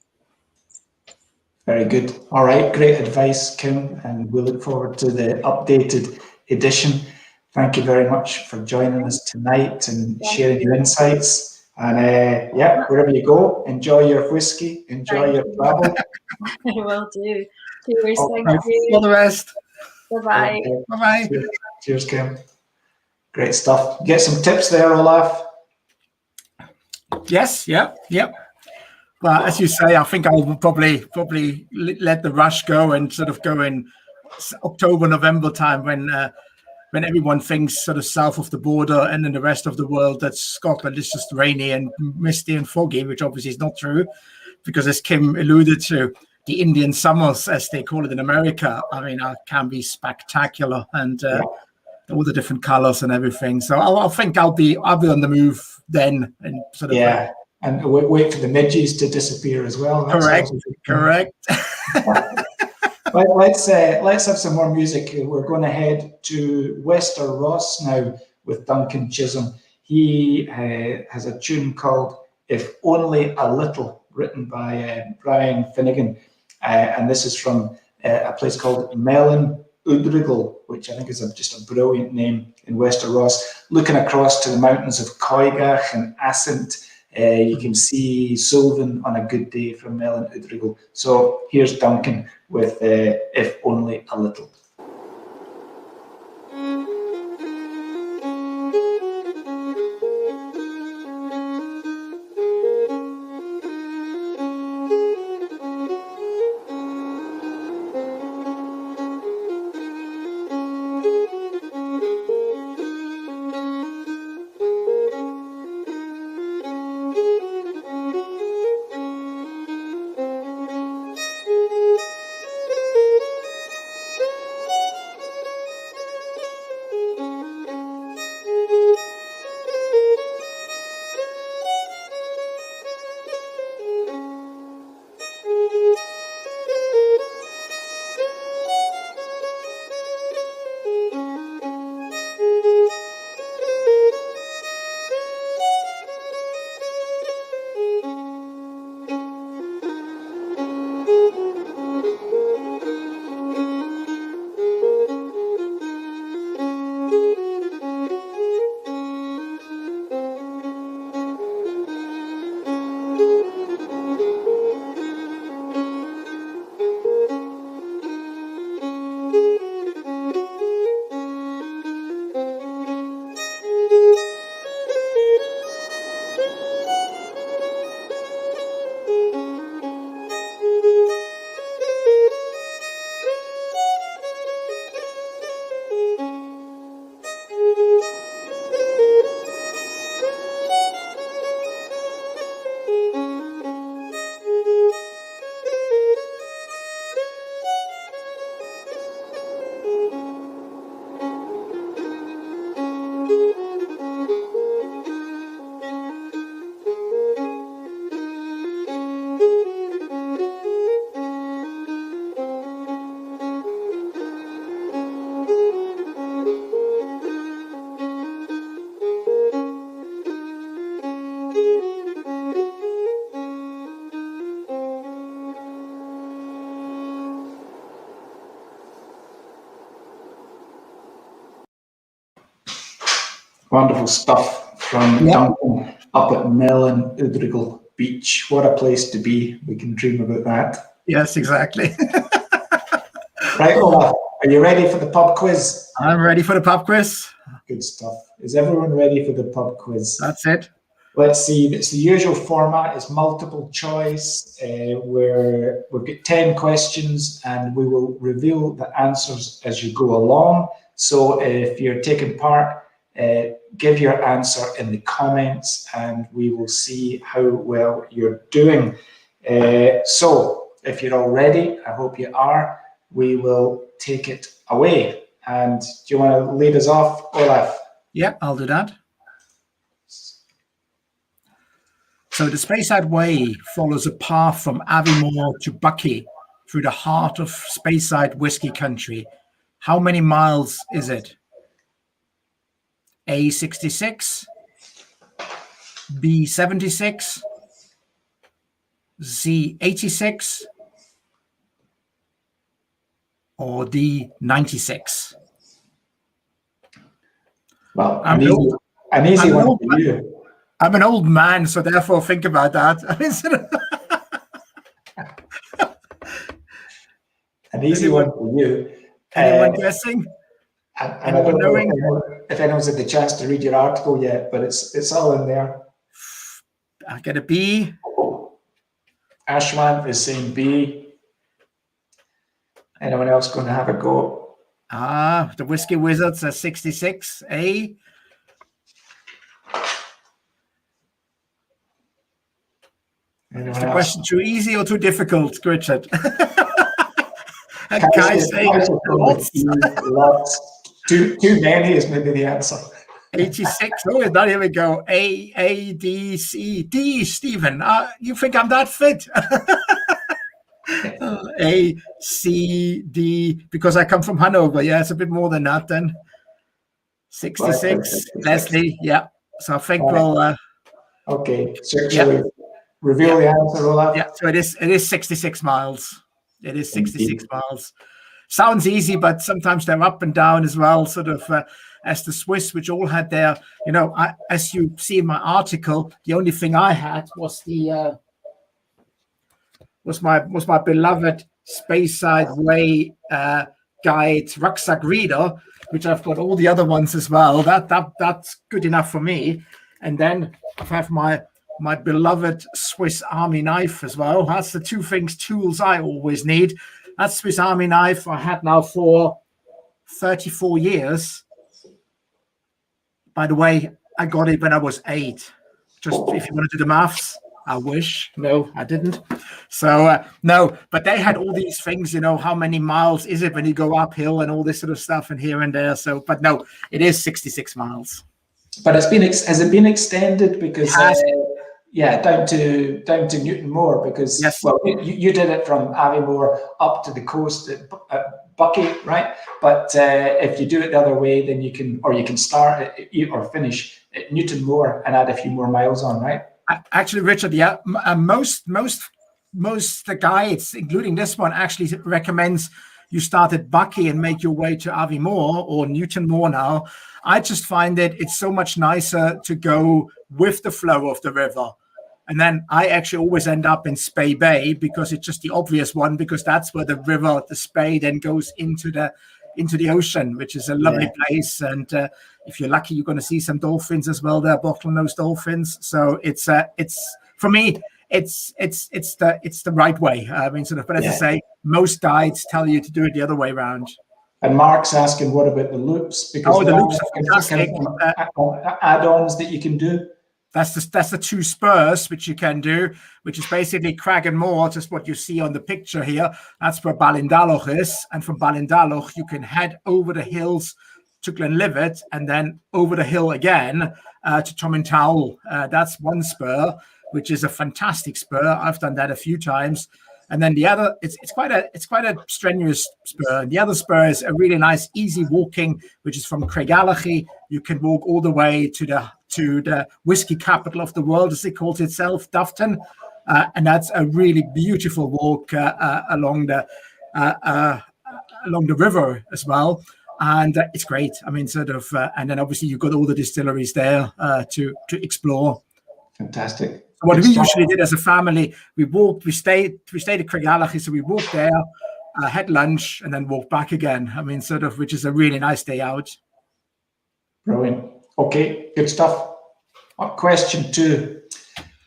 S1: Very good. All right, great advice, Kim, and we look forward to the updated edition. Thank you very much for joining us tonight and sharing your insights. And yeah, wherever you go, enjoy your whiskey, enjoy your travel.
S3: I will do. Cheers,
S1: Okay.
S3: thank you.
S2: All the best.
S3: Bye-bye.
S1: Okay.
S2: Bye-bye.
S1: Cheers, Kim. Great stuff. Get some tips there, Olaf.
S2: Yes, yeah. Well, as you say, I think I will probably let the rush go and sort of go in October, November time when everyone thinks sort of south of the border and in the rest of the world that Scotland is just rainy and misty and foggy, which obviously is not true, because as Kim alluded to, the Indian summers, as they call it in America, I mean, can be spectacular, and all the different colors and everything. So I think I'll be on the move then, and sort of
S1: and wait for the midges to disappear as well.
S2: That's correct.
S1: Well, let's have some more music. We're going to head to Wester Ross now with Duncan Chisholm. He has a tune called "If Only a Little," written by Brian Finnegan, and this is from a place called Melon Udrigel, which I think is just a brilliant name in Wester Ross. Looking across to the mountains of Coigach and Assynt, you can see Sullivan on a good day from Melon Udrigel. So here's Duncan with "If Only a Little." Wonderful stuff from Duncan up at Melon Udrigel Beach. What a place to be. We can dream about that.
S2: Yes, exactly.
S1: Right, Olaf, are you ready for the pub quiz?
S2: I'm ready for the pub quiz.
S1: Good stuff. Is everyone ready for the pub quiz?
S2: That's it.
S1: Let's see. It's the usual format. It's multiple choice. We've got 10 questions and we will reveal the answers as you go along. So if you're taking part, give your answer in the comments and we will see how well you're doing. So if you're all ready, I hope you are, we will take it away. And do you want to lead us off, Olaf?
S2: Yep, I'll do that. So the Speyside Way follows a path from Aviemore to Buckie through the heart of Speyside whiskey country. How many miles is it? A, 66, B, 76, C, 86, or D, 96?
S1: Well, an easy one for you.
S2: I'm an old man, so therefore think about that.
S1: An easy one for you.
S2: Anyone guessing?
S1: And I don't know if anyone's had the chance to read your article yet, but it's all in there.
S2: I get a B.
S1: Ashwant is saying B. Anyone else going to have a go?
S2: The Whiskey Wizards are 66. A. Is the question too easy or too difficult, Richard? Guys saying
S1: lots. Too many is maybe the answer.
S2: 86. Oh, now here we go. A, D, C, D, Stephen. You think I'm that fit? A, C, D, because I come from Hanover. Yeah, it's a bit more than that then. 66. Leslie, yeah. So I think we'll...
S1: okay, shall we reveal the answer, Olaf?
S2: Yeah, so it is 66 miles. It is 66 miles. Sounds easy, but sometimes they're up and down as well, sort of as the Swiss, which all had their, as you see in my article, the only thing I had was was my beloved Speyside Way guide rucksack reader, which I've got all the other ones as well. That's good enough for me. And then I have my beloved Swiss Army knife as well. That's the tools I always need. That Swiss Army knife I had now for 34 years. By the way, I got it when I was 8. Just if you want to do the maths, I wish. No, I didn't. So, no, but they had all these things, how many miles is it when you go uphill and all this sort of stuff and here and there. So, but no, it is 66 miles. But
S1: has it been extended because... down to Newton Moor because
S2: yes.
S1: Well, you did it from Aviemore up to the coast at Buckie, right? But if you do it the other way, then you can start or finish at Newton Moor and add a few more miles on, right?
S2: Actually, Richard, yeah, most the guides, including this one, actually recommends you start at Buckie and make your way to Aviemore or Newton Moor now. I just find it's so much nicer to go with the flow of the river. And then I actually always end up in Spey Bay because it's just the obvious one, because that's where the river, the Spey, then goes into the ocean, which is a lovely place. And if you're lucky, you're going to see some dolphins as well. They're bottlenose dolphins. So it's for me, it's the right way. I mean, but as I say, most guides tell you to do it the other way around.
S1: And Mark's asking, what about the loops? Because
S2: the loops are fantastic.
S1: Add-ons that you can do.
S2: That's the 2 spurs which you can do, which is basically Crag and Moor, just what you see on the picture here. That's where Ballindalloch is, and from Ballindalloch you can head over the hills to Glenlivet and then over the hill again to Tomintoul. That's one spur, which is a fantastic spur. I've done that a few times. And then the other, it's quite a strenuous spur. The other spur is a really nice, easy walking, which is from Craigellachie. You can walk all the way to the whiskey capital of the world, as it calls itself, Duffton, and that's a really beautiful walk along the river as well. And it's great. I mean, and then obviously you've got all the distilleries there to explore.
S1: Fantastic.
S2: What we usually did as a family, we stayed at Craigellachie, so we walked there, had lunch, and then walked back again. I mean, which is a really nice day out.
S1: Brilliant. Okay, good stuff. Question 2.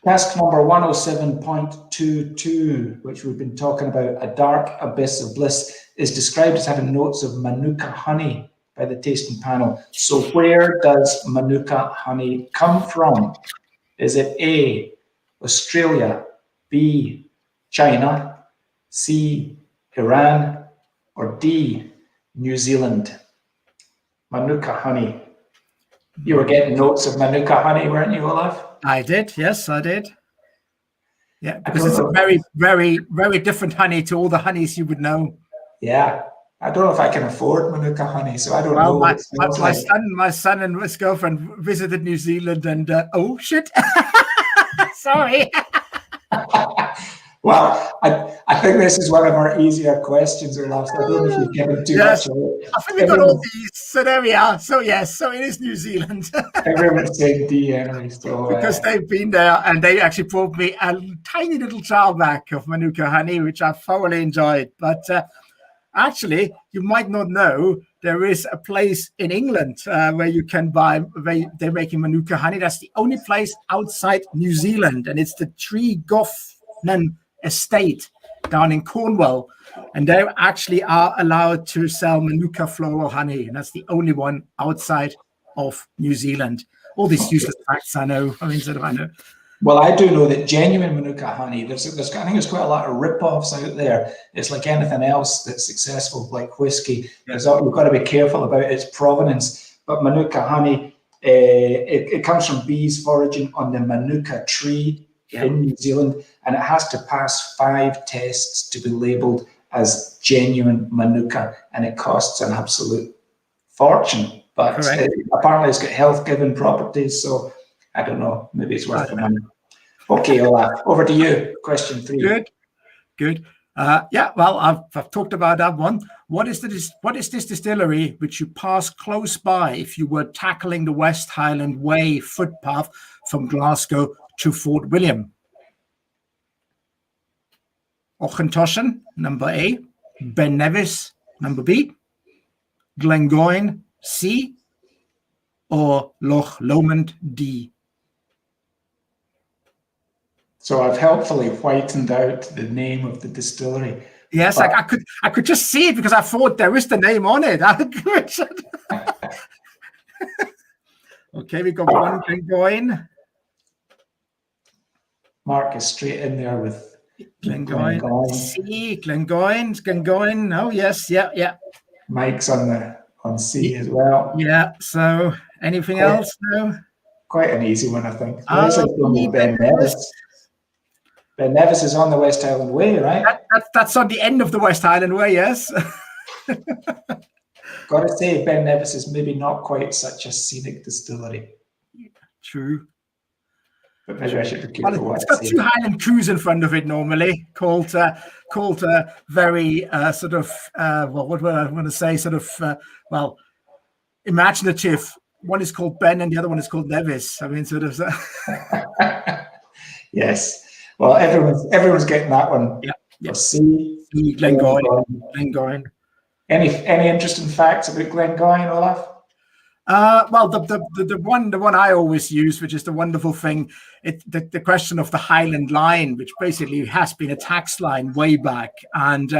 S1: Task number 107.22, which we've been talking about, a dark abyss of bliss, is described as having notes of Manuka honey by the tasting panel. So where does Manuka honey come from? Is it A, Australia, B, China, C, Iran, or D, New Zealand. Manuka honey. You were getting notes of Manuka honey, weren't you, Olaf?
S2: I did. Yes, I did. Yeah, because it's a very, very, very different honey to all the honeys you would know.
S1: Yeah. I don't know if I can afford Manuka honey, so I don't know what it smells like.
S2: My son and his girlfriend visited New Zealand, and oh shit, sorry.
S1: Well, I think this is one of our easier questions, Olaf. So I don't know if you've given too much away.
S2: I think we got all these, so there we are. So yes, so it is New Zealand.
S1: Everyone's saying D anyway, so
S2: because they've been there, and they actually brought me a tiny little jar back of Manuka honey, which I thoroughly enjoyed. But actually, you might not know, there is a place in England where you can buy, they're making Manuka honey. That's the only place outside New Zealand, and it's the Tregoffnan Estate down in Cornwall. And they actually are allowed to sell Manuka floral honey, and that's the only one outside of New Zealand. All these useless facts I know. I mean, sort of, I know.
S1: Well, I do know that genuine Manuka honey, I think there's quite a lot of rip-offs out there. It's like anything else that's successful, like whiskey. You've got to be careful about its provenance. But Manuka honey, it comes from bees foraging on the Manuka tree in New Zealand, and it has to pass 5 tests to be labelled as genuine Manuka, and it costs an absolute fortune. But apparently it's got health-giving properties, so I don't know. Maybe it's worth the money. Okay, Olaf, over to you. Question 3.
S2: Good. Yeah, well, I've talked about that one. What is this distillery which you pass close by if you were tackling the West Highland Way footpath from Glasgow to Fort William? Auchentoshan, number A. Ben Nevis, number B. Glengoyne, C. Or Loch Lomond, D. So
S1: I've helpfully whitened out the name of the distillery.
S2: Yes, I could just see it because I thought there is the name on it. Okay, we got one Glengoyne.
S1: Mark is straight in there with
S2: Glengoyne. C, Glengoyne. Oh, yes, yeah.
S1: Mike's on C as well.
S2: Yeah, so anything else? No?
S1: Quite an easy one, I think. Ben Nevis. Ben Nevis is on the West Highland Way, right?
S2: That's on the end of the West Highland Way, yes.
S1: Got to say, Ben Nevis is maybe not quite such a scenic distillery.
S2: True.
S1: But maybe I should be careful.
S2: It's got 2 Highland crews in front of it normally, called very sort of what would I want to say? Sort of imaginative. One is called Ben, and the other one is called Nevis. I mean, sort of.
S1: Yes. Well, everyone's getting that one.
S2: Yeah.
S1: C.
S2: Glengoyne.
S1: Any interesting facts about Glengoyne, Olaf?
S2: Well, the one I always use, which is the wonderful thing, the question of the Highland Line, which basically has been a tax line way back. And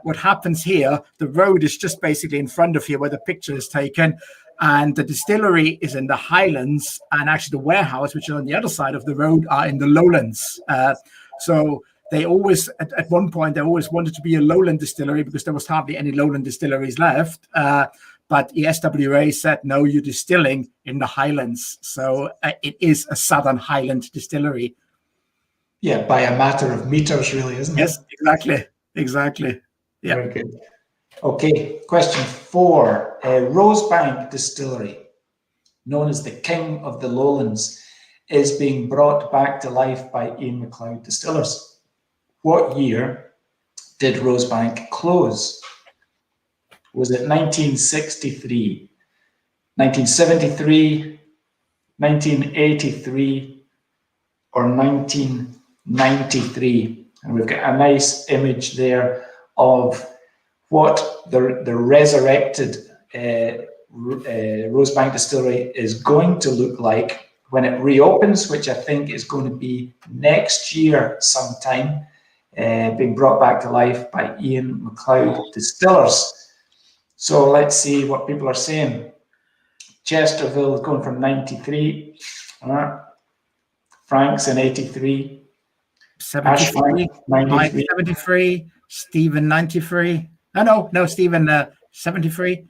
S2: what happens here, the road is just basically in front of here where the picture is taken. And the distillery is in the Highlands, and actually the warehouse, which is on the other side of the road, are in the Lowlands. So they always, at one point, they always wanted to be a lowland distillery because there was hardly any lowland distilleries left. But the SWA said, no, you're distilling in the Highlands. So it is a Southern Highland distillery.
S1: Yeah, by a matter of meters, really, isn't it?
S2: Yes, exactly. Yeah.
S1: Very good. Okay, question 4. Rosebank Distillery, known as the King of the Lowlands, is being brought back to life by Ian Mcleod Distillers. What year did Rosebank close? Was it 1963, 1973, 1983, or 1993? And we've got a nice image there of what the resurrected Rosebank Distillery is going to look like when it reopens, which I think is going to be next year sometime, being brought back to life by Ian Mcleod Distillers. So let's see what people are saying. Chesterville is going from 93. Frank's in 83.
S2: 73. 73. Stephen 93. No, Stephen 73,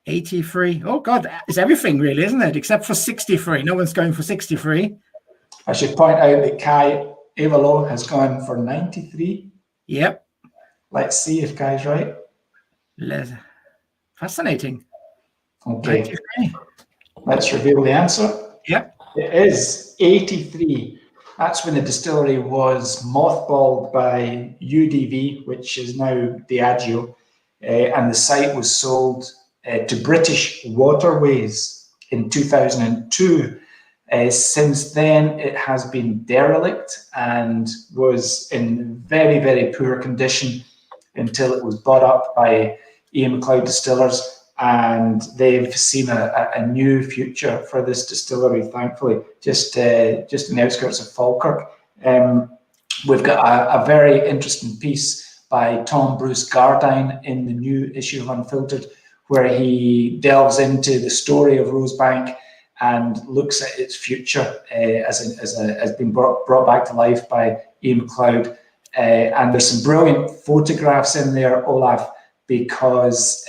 S2: 83. Oh God, it's everything really, isn't it? Except for 63. No one's going for 63.
S1: I should point out that Kai Avalo has gone for 93.
S2: Yep.
S1: Let's see if Kai's right.
S2: Fascinating.
S1: Okay.
S2: 93.
S1: Let's reveal the answer.
S2: Yep.
S1: It is 83. That's when the distillery was mothballed by UDV, which is now Diageo, and the site was sold to British Waterways in 2002. Since then, it has been derelict and was in very, very poor condition until it was bought up by Ian Mcleod Distillers, and they've seen a new future for this distillery, thankfully, just in the outskirts of Falkirk. We've got a very interesting piece by Tom Bruce Gardine in the new issue of Unfiltered, where he delves into the story of Rosebank and looks at its future as being brought back to life by Ian McLeod. And there's some brilliant photographs in there, Olaf, because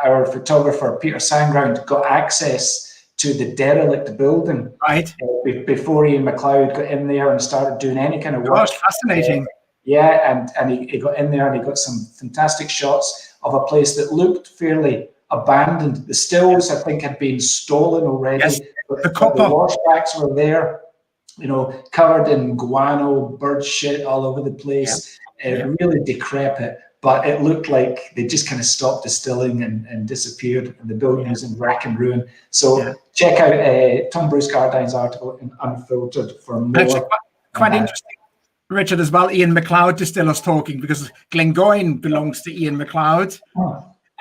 S1: our photographer, Peter Sandground, got access to the derelict building before Ian McLeod got in there and started doing any kind of work.
S2: Gosh, fascinating.
S1: And he got in there and he got some fantastic shots of a place that looked fairly abandoned. The stills, I think, had been stolen already.
S2: Yes,
S1: but
S2: the
S1: washbacks were there, covered in guano, bird shit all over the place. Really decrepit, but it looked like they just kind of stopped distilling and disappeared, and the building was in rack and ruin. So check out Tom Bruce Gardine's article in Unfiltered for more.
S2: Actually, quite interesting, Richard, as well. Ian McLeod Distillers talking, because Glengoyne belongs to Ian McLeod.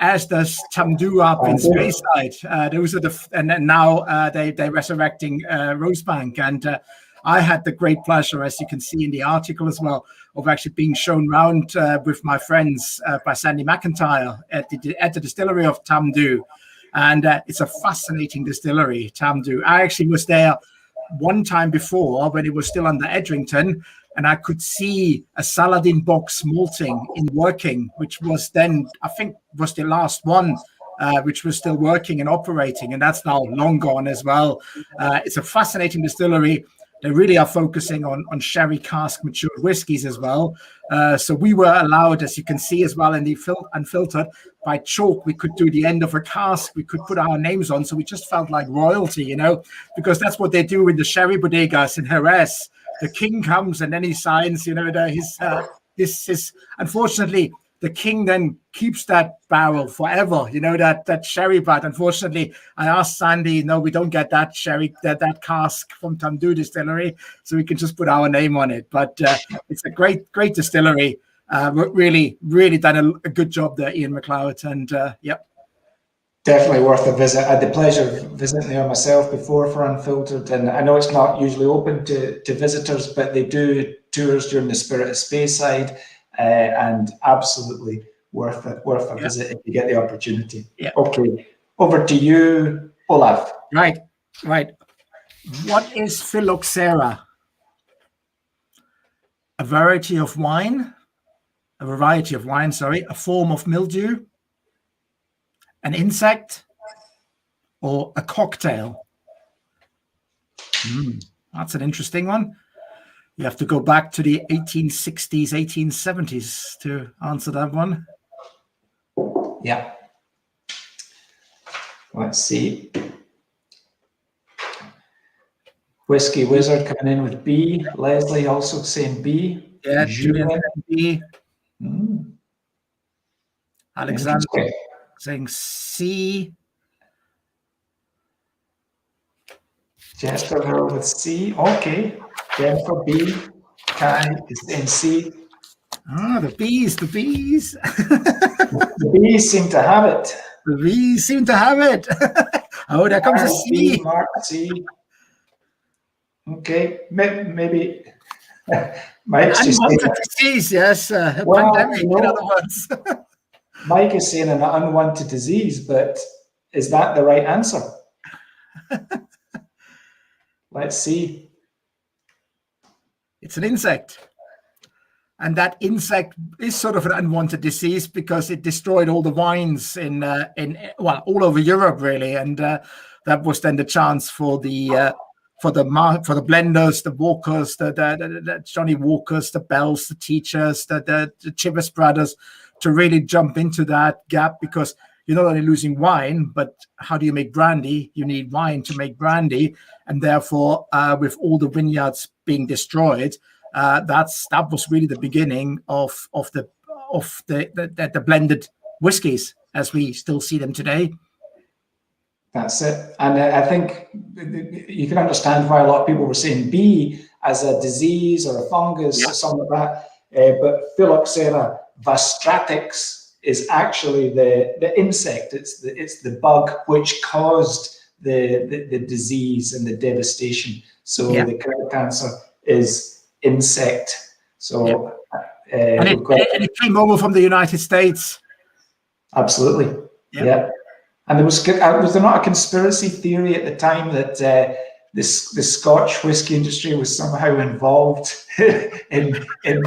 S2: As does Tamdhu up in Speyside. Those are and now they're resurrecting Rosebank. And I had the great pleasure, as you can see in the article as well, of actually being shown around with my friends by Sandy McIntyre at the distillery of Tamdhu. And it's a fascinating distillery, Tamdhu. I actually was there one time before when it was still under Edrington, and I could see a Saladin box malting in working, which was then, I think, was the last one, which was still working and operating, and that's now long gone as well. It's a fascinating distillery. They really are focusing on sherry cask matured whiskies as well. So we were allowed, as you can see as well in the Unfiltered, by chalk, we could do the end of a cask. We could put our names on. So we just felt like royalty, because that's what they do in the sherry bodegas in Jerez. The king comes and then he signs, his unfortunately, the king then keeps that barrel forever, that sherry. But unfortunately, I asked Sandy, no, we don't get that sherry, that cask from Tamdhu Distillery, so we can just put our name on it. But it's a great distillery. Really, really done a good job there, Ian McLeod. And
S1: definitely worth a visit. I had the pleasure of visiting there myself before for Unfiltered, and I know it's not usually open to visitors, but they do tours during the Spirit of Speyside. And absolutely worth a visit if you get the opportunity. Okay, over to you, Olaf.
S2: Right. What is phylloxera? A variety of wine, a form of mildew, an insect, or a cocktail? That's an interesting one. You have to go back to the 1860s, 1870s to answer that one.
S1: Yeah. Let's see. Whiskey Wizard coming in with B. Leslie also saying B.
S2: Yeah, Julian B. Alexander saying C.
S1: Jennifer with C. Okay. Jennifer B. Kai is saying C.
S2: The bees.
S1: The bees seem to have it.
S2: The bees seem to have it. Oh, there comes a C.
S1: Mark C. Okay, maybe Mike's just saying
S2: disease, yes.
S1: Pandemic, in other words. Mike is saying an unwanted disease, but is that the right answer? Let's see.
S2: It's an insect. And that insect is sort of an unwanted disease because it destroyed all the vines in all over Europe, really. And that was then the chance for the blenders, the walkers, the Johnny Walkers, the Bells, the teachers, the Chivers brothers to really jump into that gap, because you're not only losing wine, but how do you make brandy? You need wine to make brandy, and therefore, with all the vineyards being destroyed, that was really the beginning of the blended whiskies as we still see them today.
S1: That's it. And I think you can understand why a lot of people were saying B as a disease or a fungus or something like that. But Phylloxera vastratrix is actually the insect. It's the bug which caused the disease and the devastation. So the correct answer is insect. So
S2: and it came over from the United States.
S1: Absolutely. Yeah. And was there not a conspiracy theory at the time that the Scotch whisky industry was somehow involved in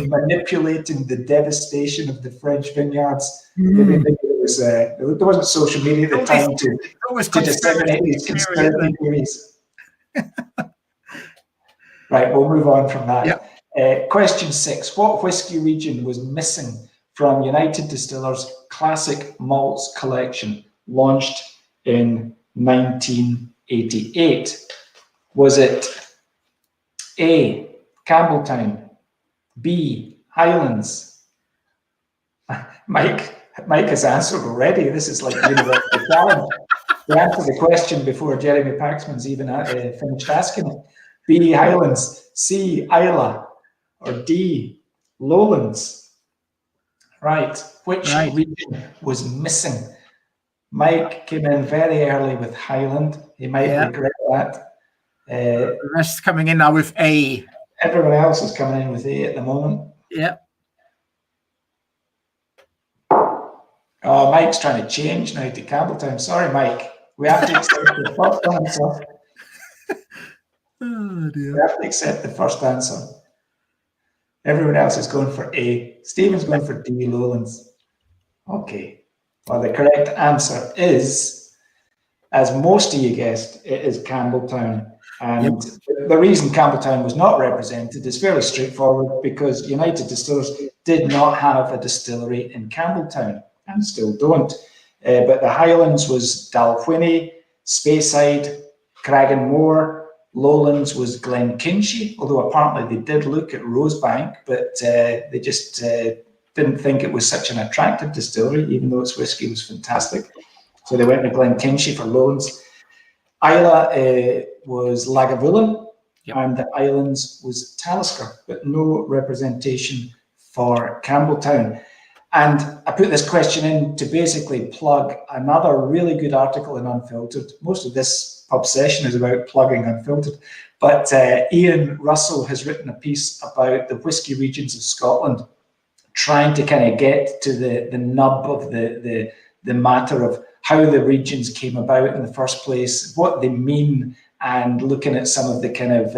S1: manipulating the devastation of the French vineyards? Maybe there wasn't social media at the time to disseminate these conspiracy theories. Right, we'll move on from that. Question 6. What whisky region was missing from United Distillers' Classic Malts collection, launched in 1988? Was it A, Campbelltown, B, Highlands? Mike has answered already. This is like universal challenge. They answered the question before Jeremy Paxman's even finished asking it. B, Highlands, C, Islay, or D, Lowlands? Right. Which region was missing? Mike came in very early with Highland. He might regret that.
S2: The rest coming in now with A.
S1: Everyone else is coming in with A at the moment.
S2: Yeah.
S1: Oh, Mike's trying to change now to Campbelltown. Sorry, Mike. We have to accept the first answer.
S2: Oh, dear.
S1: We have to accept the first answer. Everyone else is going for A. Stephen's going for D, Lowlands. Okay. Well, the correct answer is, as most of you guessed, it is Campbelltown. And the reason Campbelltown was not represented is fairly straightforward, because United Distillers did not have a distillery in Campbelltown and still don't. But the Highlands was Dalwhinnie, Speyside, Cragganmore. Lowlands was Glenkinchie, although apparently they did look at Rosebank, but they just didn't think it was such an attractive distillery, even though its whiskey was fantastic. So they went to Glenkinchie for Lowlands. Islay was Lagavulin, and the Islands was Talisker, but no representation for Campbelltown. And I put this question in to basically plug another really good article in Unfiltered. Most of this pub session is about plugging Unfiltered, but Ian Russell has written a piece about the whisky regions of Scotland, trying to kind of get to the nub of the matter of how the regions came about in the first place, what they mean, and looking at some of the kind of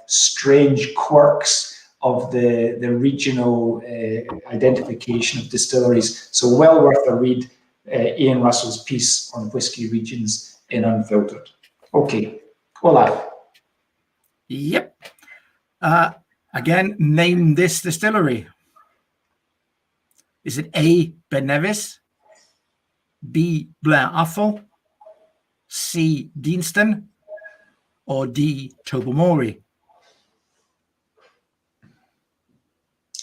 S1: strange quirks of the regional identification of distilleries. So well worth a read, Ian Russell's piece on whisky regions in Unfiltered. Okay, Olaf.
S2: Yep. Again, name this distillery. Is it A, Ben Nevis, B, Blair Athol, C, Deanston, or D, Tobermory?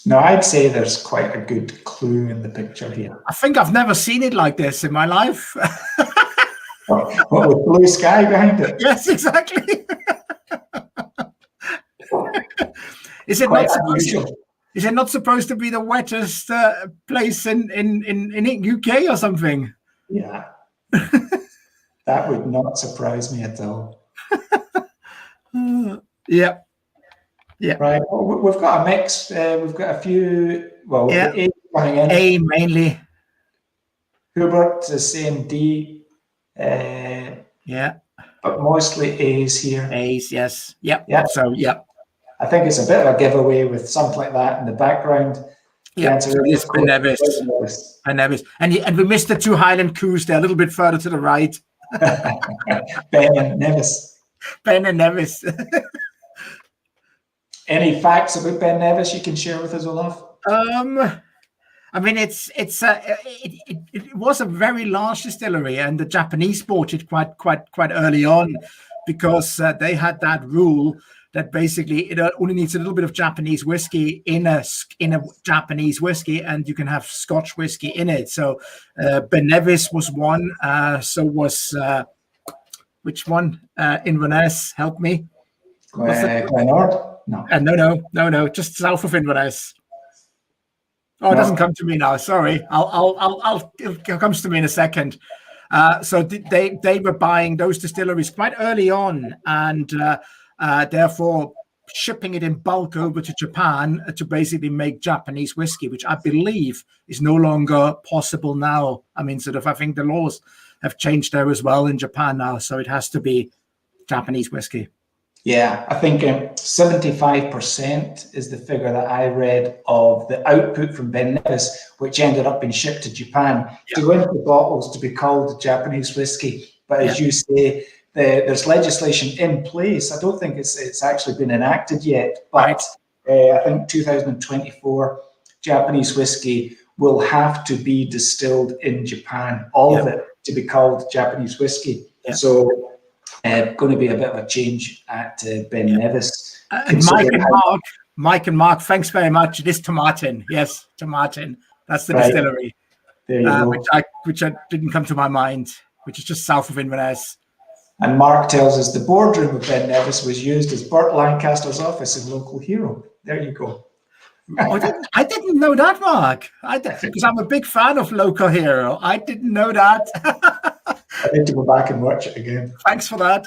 S1: Now, I'd say there's quite a good clue in the picture here.
S2: I think I've never seen it like this in my life.
S1: What, with blue sky behind it?
S2: Yes, exactly. Is it not supposed to be the wettest place in UK or something?
S1: Yeah. That would not surprise me at all.
S2: Yeah. Yeah.
S1: Right. Well, we've got a mix. We've got a few. Well, the A coming in.
S2: A mainly.
S1: Hubert is saying D.
S2: Yeah.
S1: But mostly A's here.
S2: A's, yes. Yep.
S1: Yeah.
S2: So, yeah.
S1: I think it's a bit of a giveaway with something like that in the background.
S2: Yeah, so it is Ben Nevis. Ben Nevis. And we missed the 2 Highland coups there, a little bit further to the right.
S1: Ben and Nevis.
S2: Ben and Nevis.
S1: Any facts about Ben Nevis you can share with us, Olaf?
S2: I mean, it was a very large distillery, and the Japanese bought it quite early on, because they had that rule that basically it only needs a little bit of Japanese whiskey in a Japanese whiskey, and you can have Scotch whiskey in it. So Ben Nevis was one. So was which one? Inverness, help me.
S1: Glenard?
S2: No, just south of Inverness. Oh, it doesn't come to me now. Sorry, it comes to me in a second. So they were buying those distilleries quite early on, and therefore shipping it in bulk over to Japan to basically make Japanese whiskey, which I believe is no longer possible now. I mean, I think the laws have changed there as well in Japan now, so it has to be Japanese whiskey.
S1: Yeah, I think 75% is the figure that I read of the output from Ben Nevis, which ended up being shipped to Japan to go into the bottles to be called Japanese whiskey. But as you say, there's legislation in place. I don't think it's actually been enacted yet, but I think 2024 Japanese whiskey will have to be distilled in Japan, all of it, to be called Japanese whiskey. So going to be a bit of a change at Ben Nevis.
S2: Mike and Mark, thanks very much. It is Tomatin. Yes, Tomatin. That's the distillery.
S1: There you go.
S2: Which didn't come to my mind, which is just south of Inverness.
S1: And Mark tells us the boardroom of Ben Nevis was used as Burt Lancaster's office in Local Hero. There you go.
S2: I didn't know that, Mark. Because I'm a big fan of Local Hero. I didn't know that.
S1: I need to go back and watch it again.
S2: Thanks for that.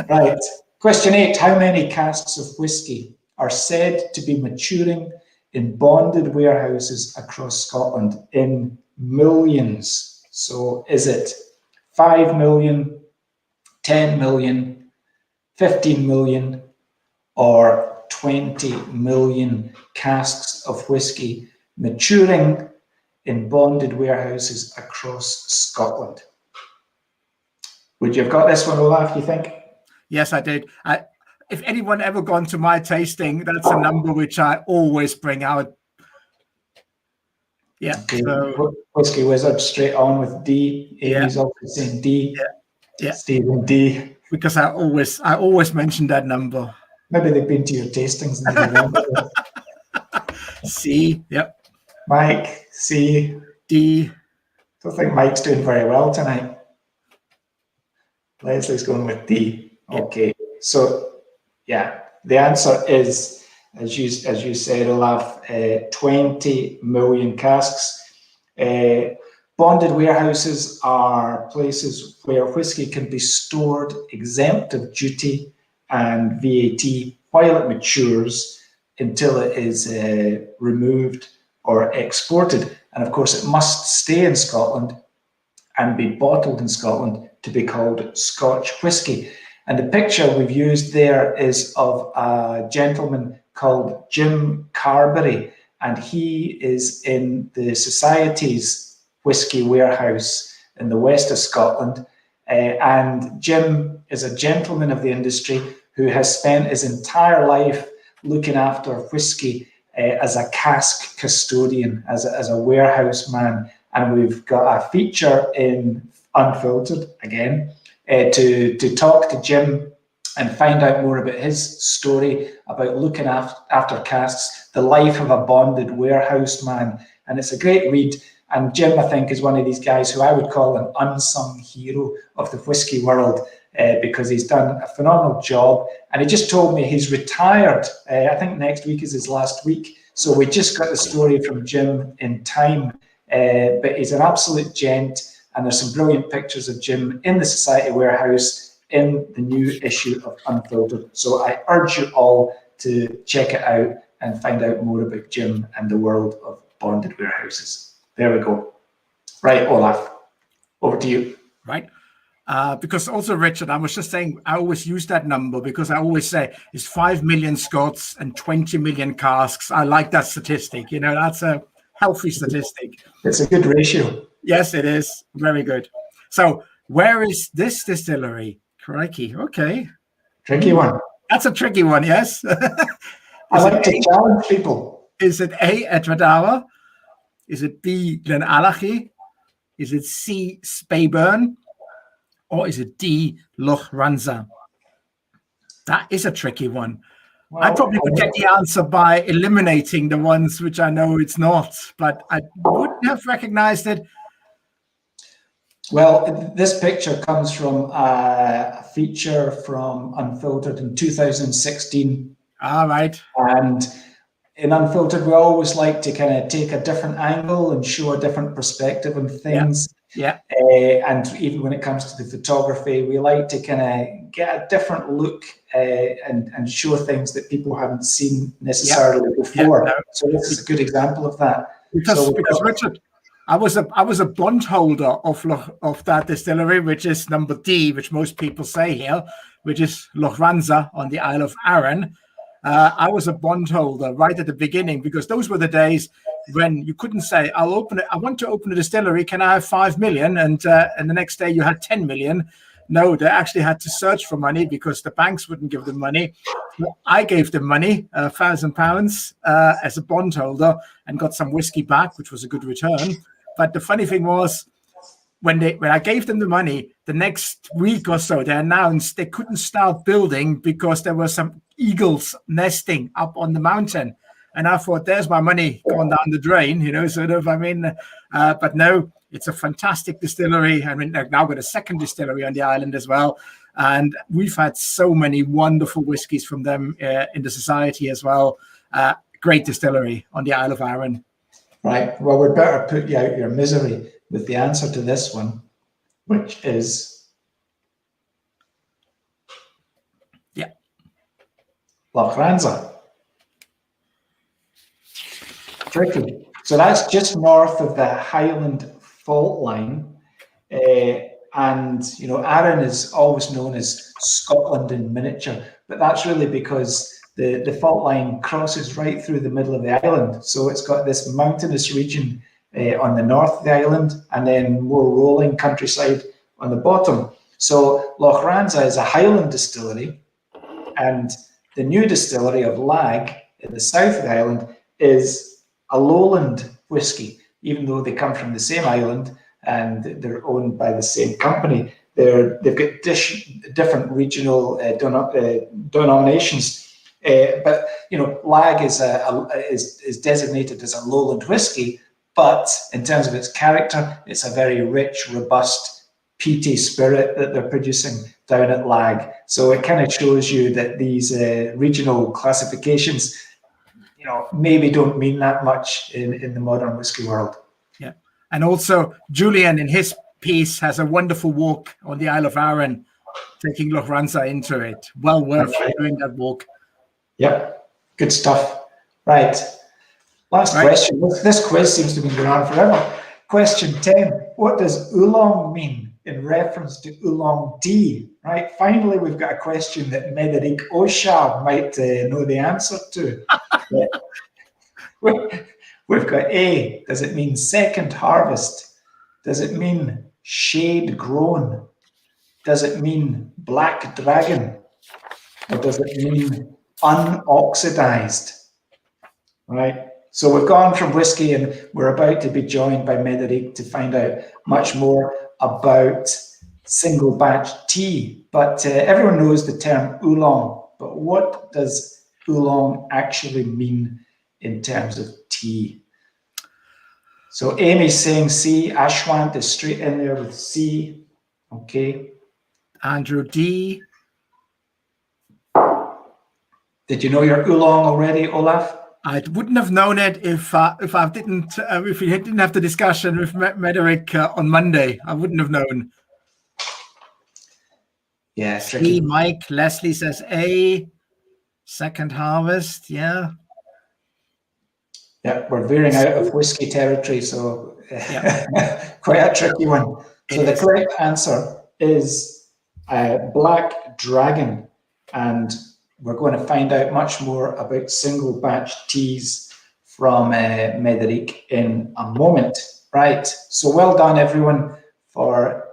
S1: Right. Question 8. How many casks of whiskey are said to be maturing in bonded warehouses across Scotland in millions? So is it 5 million, 10 million, 15 million, or 20 million casks of whiskey maturing in bonded warehouses across Scotland? Would you have got this one, Olaf, you think?
S2: Yes, I did. If anyone ever gone to my tasting, that's a number which I always bring out. Yeah.
S1: Okay.
S2: So,
S1: Whiskey Wizard straight on with D. Amy's also saying D.
S2: Yeah.
S1: Stephen D.
S2: Because I always mention that number.
S1: Maybe they've been to your tastings and they remember.
S2: C. Yep.
S1: Mike, C.
S2: D.
S1: Don't think Mike's doing very well tonight. Leslie's going with D. Okay. So, yeah, the answer is, as you said, Olaf, 20 million casks. Bonded warehouses are places where whiskey can be stored exempt of duty and VAT while it matures until it is removed or exported. And of course, it must stay in Scotland and be bottled in Scotland to be called Scotch whisky. And the picture we've used there is of a gentleman called Jim Carberry, and he is in the Society's whisky warehouse in the west of Scotland. And Jim is a gentleman of the industry who has spent his entire life looking after whisky as a cask custodian, as a warehouse man. And we've got a feature in Unfiltered again to talk to Jim and find out more about his story about looking after casks, the life of a bonded warehouse man. And it's a great read. And Jim, I think, is one of these guys who I would call an unsung hero of the whiskey world because he's done a phenomenal job. And he just told me he's retired. I think next week is his last week. So we just got the story from Jim in time. But he's an absolute gent. And there's some brilliant pictures of Jim in the Society warehouse in the new issue of Unfiltered. So I urge you all to check it out and find out more about Jim and the world of bonded warehouses. There we go. Right, Olaf, over to you.
S2: Right. Because also, Richard, I was just saying, I always use that number because I always say it's 5 million Scots and 20 million casks. I like that statistic. That's a healthy statistic.
S1: It's a good ratio.
S2: Yes, it is. Very good. So where is this distillery? Crikey. Okay.
S1: Tricky one.
S2: That's a tricky one, yes.
S1: I like to challenge people.
S2: Is it A, Edward? Is it B, Glenallachie? Is it C, Speyburn? Or is it D, Loch Ranza? That is a tricky one. Well, I probably would get the answer by eliminating the ones which I know it's not, but I wouldn't have recognized it.
S1: Well, this picture comes from a feature from Unfiltered in 2016.
S2: All right.
S1: And in Unfiltered, we always like to kind of take a different angle and show a different perspective on things.
S2: Yeah.
S1: And even when it comes to the photography, we like to kind of get a different look and show things that people haven't seen necessarily before. No. So this is a good example of that.
S2: Because Richard, I was a bondholder of that distillery, which is number D, which most people say here, which is Loch Ranza on the Isle of Arran. I was a bondholder right at the beginning because those were the days when you couldn't say, I want to open a distillery. Can I have 5 million? And the next day you had 10 million. No, they actually had to search for money because the banks wouldn't give them money. So I gave them money, £1,000 as a bondholder, and got some whiskey back, which was a good return. But the funny thing was, when I gave them the money, the next week or so, they announced they couldn't start building because there were some eagles nesting up on the mountain. And I thought, there's my money gone down the drain, but no, it's a fantastic distillery. I mean, they've now got a second distillery on the island as well. And we've had so many wonderful whiskies from them in the society as well. Great distillery on the Isle of Arran.
S1: Right. Well, we'd better put you out your misery with the answer to this one, which is Loch Ranza. Tricky. So that's just north of the Highland fault line. And, Arran is always known as Scotland in miniature, but that's really because the fault line crosses right through the middle of the island. So it's got this mountainous region on the north of the island and then more rolling countryside on the bottom. So Loch Ranza is a Highland distillery, and the new distillery of Lag in the south of the island is a lowland whiskey, even though they come from the same island and they're owned by the same company. They've got different regional denominations, but Lag is designated as a lowland whiskey. But in terms of its character, it's a very rich, robust, peaty spirit that they're producing down at Lag. So it kind of shows you that these regional classifications, maybe don't mean that much in the modern whiskey world.
S2: Yeah. And also Julian in his piece has a wonderful walk on the Isle of Arran, taking Loch Ranza into it. Well worth doing that walk.
S1: Yep. Good stuff. Right. Last question. This quiz seems to be going on forever. Question 10. What does Oolong mean in reference to Oolong D? Right. Finally, we've got a question that Médéric Auchard might know the answer to. We've got A. Does it mean second harvest? Does it mean shade grown? Does it mean black dragon? Or does it mean unoxidized? Right. So we've gone from whiskey and we're about to be joined by Médéric to find out much more about single batch tea. But everyone knows the term oolong. But what does oolong actually mean in terms of tea? So Amy's saying C. Ashwant is straight in there with C. Okay.
S2: Andrew D.
S1: Did you know your oolong already, Olaf?
S2: I wouldn't have known it if we didn't have the discussion with Médéric on Monday. I wouldn't have known.
S1: Yeah,
S2: C. Mike Leslie says A. Second harvest. Yeah.
S1: Yeah, we're veering out of whiskey territory, so quite a tricky one. So the correct answer is Black Dragon, and we're going to find out much more about single batch teas from Mederic in a moment. Right, so well done everyone for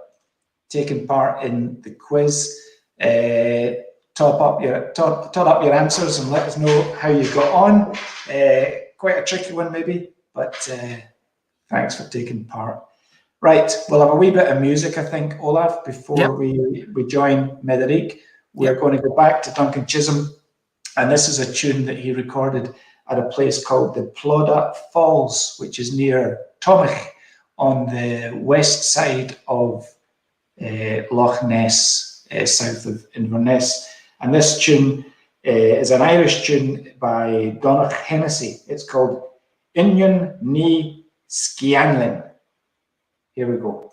S1: taking part in the quiz. Top up your answers and let us know how you got on. Quite a tricky one maybe, but thanks for taking part. Right, we'll have a wee bit of music, I think, Olaf, before we join Mederic. We're going to go back to Duncan Chisholm, and this is a tune that he recorded at a place called the Plodda Falls, which is near Tomich on the west side of Loch Ness, south of Inverness. And this tune is an Irish tune by Donach Hennessy. It's called Inyon Ní Scianlin. Here we go.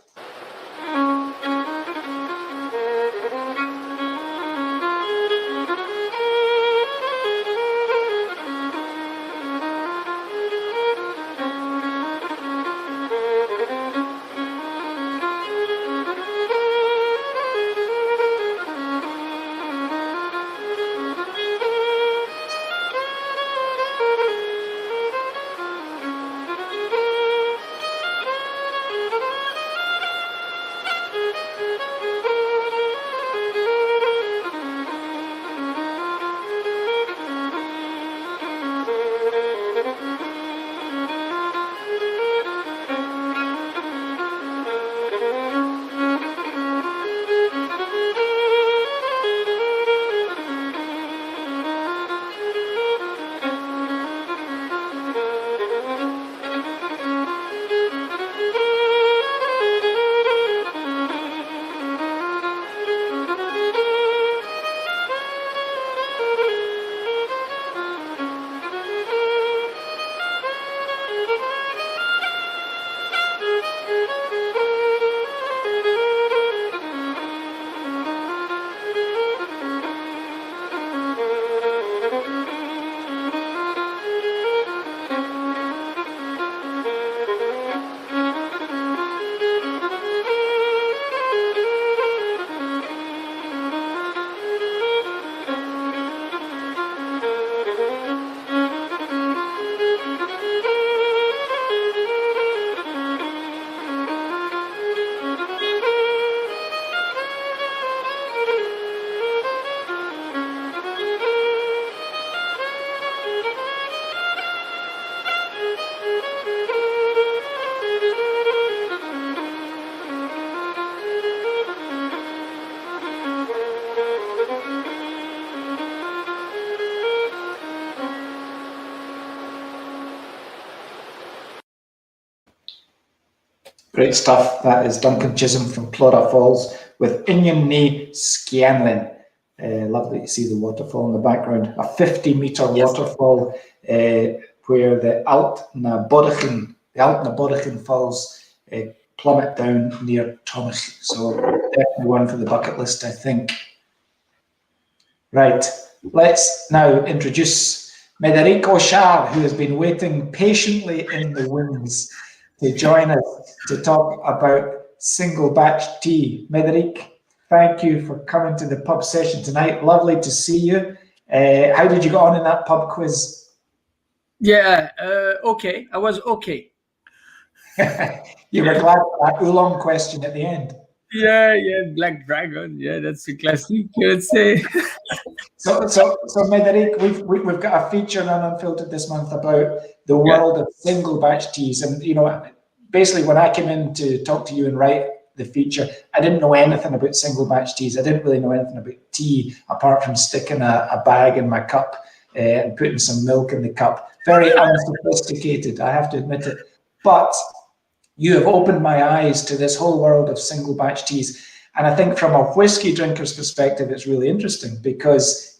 S1: Great stuff. That is Duncan Chisholm from Plodda Falls with Inyon Ní Scianlin. Lovely to see the waterfall in the background. A 50-metre waterfall where the Alt na Bodachin Falls plummet down near Tomich. So definitely one for the bucket list, I think. Right, let's now introduce Mederic O'Shar, who has been waiting patiently in the wings to join us to talk about single batch tea. Mederic, thank you for coming to the pub session tonight. Lovely to see you. How did you get on in that pub quiz?
S4: Yeah, okay. I was okay.
S1: You were glad for that Oolong question at the end.
S4: Yeah, Black Dragon. Yeah, that's a classic, let's say.
S1: So Mederic, we've got a feature on Unfiltered this month about the world of single batch teas, and basically when I came in to talk to you and write the feature, I didn't know anything about single batch teas. I didn't really know anything about tea apart from sticking a bag in my cup and putting some milk in the cup. Very unsophisticated, I have to admit it. But you have opened my eyes to this whole world of single batch teas. And I think from a whiskey drinker's perspective, it's really interesting because,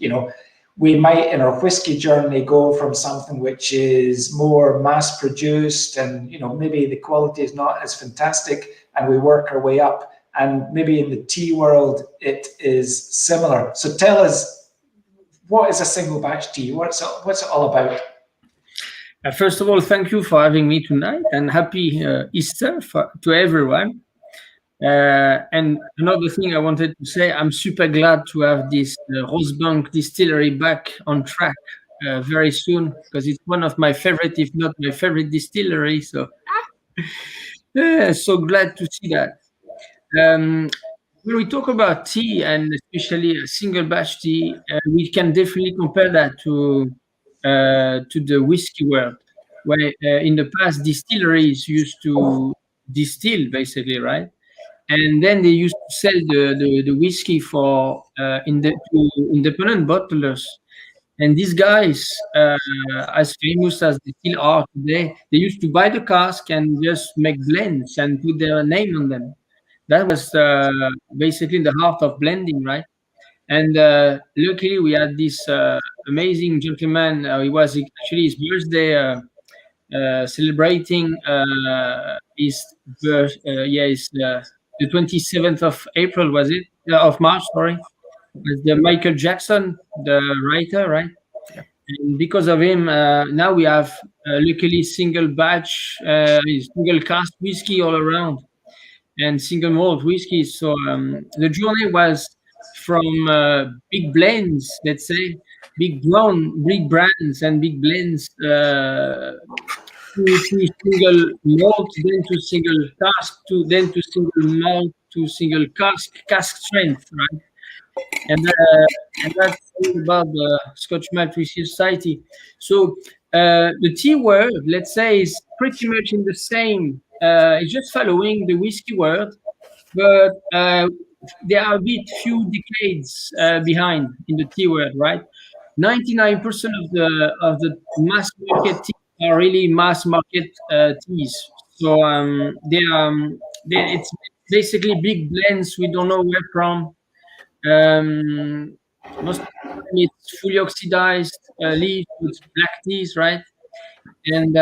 S1: we might in our whiskey journey go from something which is more mass produced and, maybe the quality is not as fantastic, and we work our way up. And maybe in the tea world, it is similar. So tell us, what is a single batch tea? What's it all about?
S4: First of all, thank you for having me tonight, and happy Easter to everyone. And another thing I wanted to say, I'm super glad to have this Rosebank distillery back on track very soon, because it's one of my favorite, if not my favorite distillery. So so glad to see that. When we talk about tea, and especially a single batch tea, we can definitely compare that to the whiskey world, where in the past distilleries used to distill basically, right? And then they used to sell the whiskey for to independent bottlers. And these guys, as famous as they still are today, they used to buy the cask and just make blends and put their name on them. That was basically the heart of blending, right? And luckily, we had this amazing gentleman. It was actually his birthday, celebrating his birth. His the 27th of April, was it? Of March, sorry. Was the Michael Jackson, the writer, right? And because of him, now we have luckily single batch, single cask whiskey all around, and single malt whiskey. So the journey was from big blends, let's say, big brands and big blends, to single malt, then to single cask, then to single malt, to single cask strength, right? And that's all about the Scotch Malt Whisky Society. So the tea world, let's say, is pretty much in the same. It's just following the whiskey world, but there are a bit few decades behind in the tea world, right? 99% of the mass market teas are really mass market teas. So it's basically big blends we don't know where from. Most of the time it's fully oxidized leaves with black teas, right? And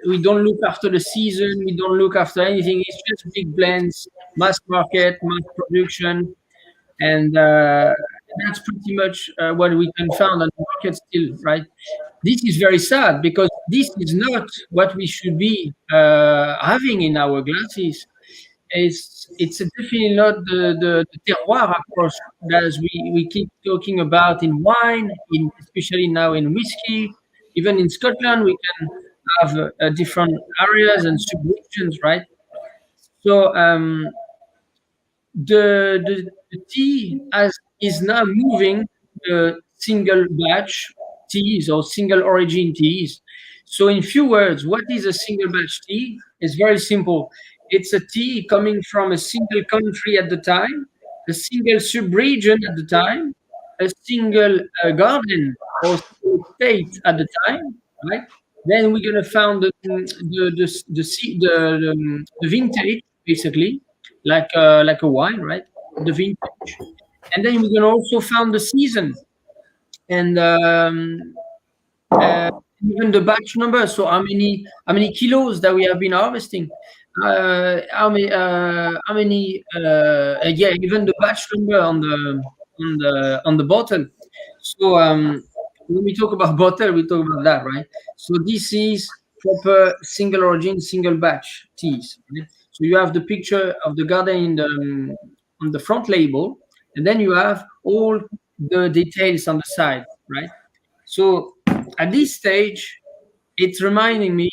S4: we don't look after the season, we don't look after anything. It's just big blends, mass market, mass production, and that's pretty much what we can find on the market still, right? This is very sad, because this is not what we should be having in our glasses. It's definitely not the terroir approach that we keep talking about in wine, especially now in whiskey. Even in Scotland, we can have different areas and subregions, right? So the tea is now moving the single batch teas or single origin teas. So in few words, what is a single batch tea? It's very simple. It's a tea coming from a single country at the time, a single sub-region at the time, a single garden or state at the time, right? Then we're gonna find the vintage, basically, like a wine, right? The vintage, and then we're gonna also find the season, and even the batch number. So how many kilos that we have been harvesting? How many? Yeah, even the batch number on the bottle. So when we talk about bottle, we talk about that, right? So this is proper single origin, single batch teas. Right? So you have the picture of the garden in on the front label, and then you have all the details on the side, right? So at this stage, it's reminding me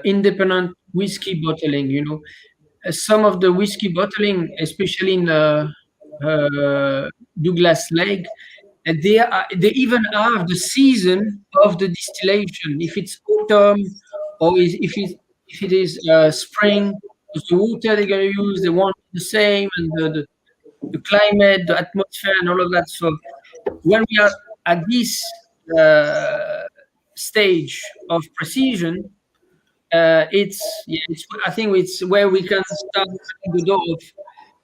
S4: independent whiskey bottling. You know, some of the whiskey bottling, especially in Douglas Lake, they even have the season of the distillation. If it's autumn or if it is spring, the water they're going to use, they want the same, and the climate, the atmosphere, and all of that. So when we are at this stage of precision, I think it's where we can start the door of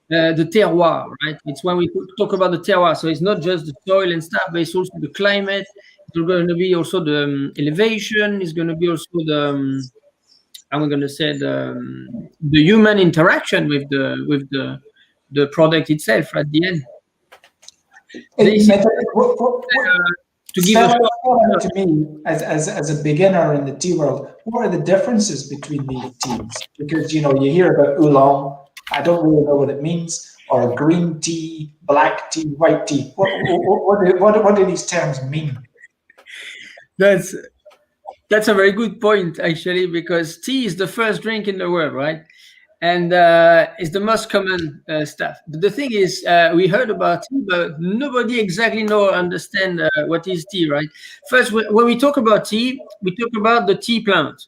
S4: the terroir, right? It's when we talk about the terroir. So it's not just the soil and stuff, but it's also the climate. It's going to be also the elevation. It's going to be also the I'm going to say the human interaction with the product itself at the end. to give a
S1: Explain to me, as a beginner in the tea world, what are the differences between these teas? Because you hear about oolong, I don't really know what it means, or green tea, black tea, white tea. What do these terms mean?
S4: That's a very good point, actually, because tea is the first drink in the world, right? And it's the most common stuff. But the thing is, we heard about tea, but nobody exactly know or understand what is tea, right? First, when we talk about tea, we talk about the tea plant.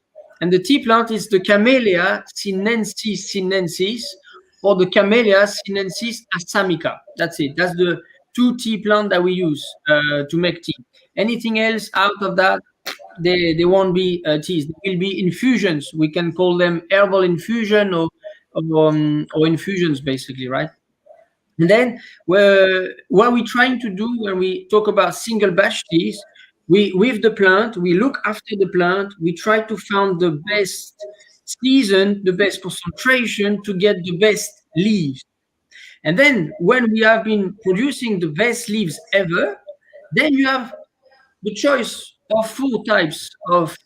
S4: And the tea plant is the Camellia sinensis or the Camellia sinensis assamica. That's it. That's the two tea plants that we use to make tea. Anything else out of that, they won't be teas. They will be infusions. We can call them herbal infusion or infusions, basically, right? And then what we're trying to do when we talk about single batch teas, with the plant, we look after the plant. We try to find the best season, the best concentration to get the best leaves. And then when we have been producing the best leaves ever, then you have the choice of 4 types of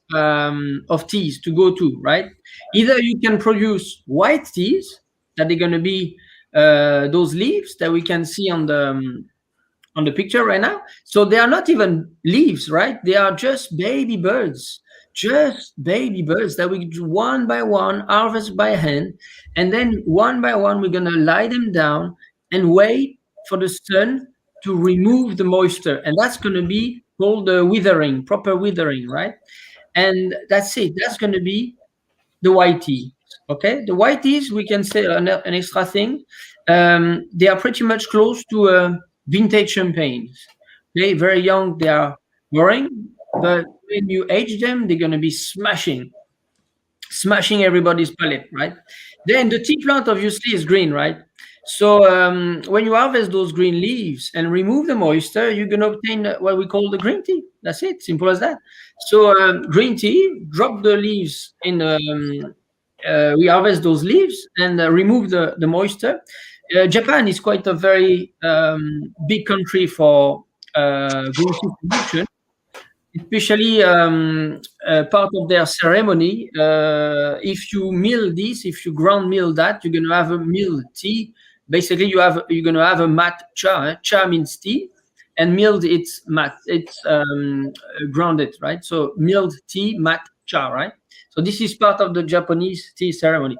S4: teas to go to, right? Either you can produce white teas that they're going to be those leaves that we can see on the picture right now. So they are not even leaves, right? They are just baby birds that we do one by one harvest by hand, and then one by one we're going to lie them down and wait for the sun to remove the moisture, and that's going to be called the withering, proper withering, right? And that's it. That's going to be the white tea. Okay, the white teas, we can say an extra thing. They are pretty much close to vintage champagnes. Okay, very young, they are boring, but when you age them, they're going to be smashing everybody's palate, right? Then the tea plant obviously is green, right? So when you harvest those green leaves and remove the moisture, you're going to obtain what we call the green tea. That's it, simple as that. So green tea, drop the leaves in, we harvest those leaves and remove the moisture. Japan is quite a very big country for green tea production. Especially part of their ceremony, if you mill this, if you ground mill that, you're going to have a milled tea. Basically, you're going to have a mat cha. Cha means tea, and milled it's mat. It's grounded, right? So milled tea, mat cha, right? So this is part of the Japanese tea ceremony.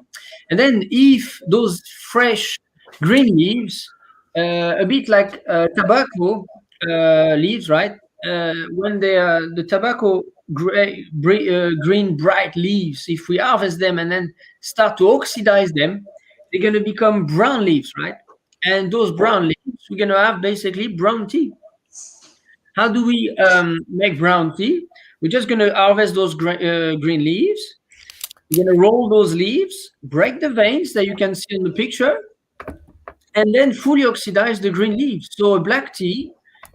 S4: And then if those fresh green leaves, a bit like tobacco leaves, right? When they are the tobacco green bright leaves, if we harvest them and then start to oxidize them, they're going to become brown leaves, right? And those brown leaves, we're going to have basically brown tea. How do we make brown tea? We're just going to harvest those green leaves. We're going to roll those leaves, break the veins that you can see in the picture, and then fully oxidize the green leaves. So a black tea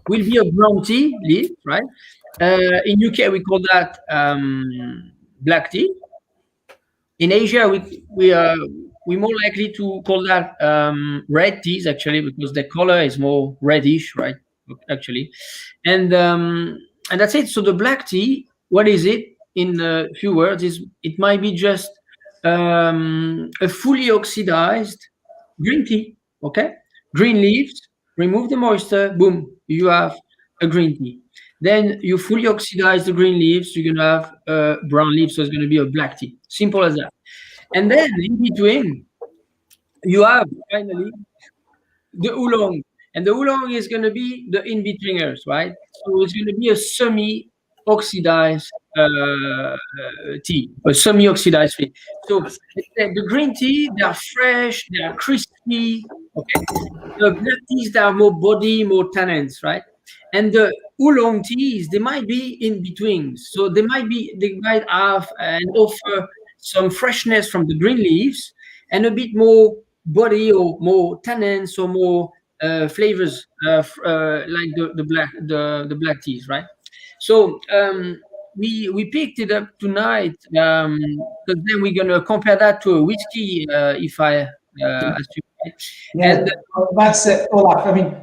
S4: will be a brown tea leaf, right? In UK, we call that black tea. In Asia, we're more likely to call that red teas, actually, because the color is more reddish, right? Actually, and that's it. So the black tea, what is it? In a few words, it might be just a fully oxidized green tea. Okay, green leaves, remove the moisture, boom, you have a green tea. Then you fully oxidize the green leaves, you're going to have brown leaves, so it's going to be a black tea. Simple as that. And then in between, you have finally the oolong. And the oolong is going to be the in-betweeners, right? So it's going to be a semi-oxidized tea, a semi-oxidized tea. So the green tea, they are fresh, they are crispy. Okay, the black teas, they are more body, more tannins, right? And the oolong teas, they might be in between. So they might have and offer some freshness from the green leaves and a bit more body or more tannins or more flavors like the black teas, right? So we picked it up tonight because then we're gonna compare that to a whiskey, if I assume.
S1: Yeah, and that's Olaf. I mean,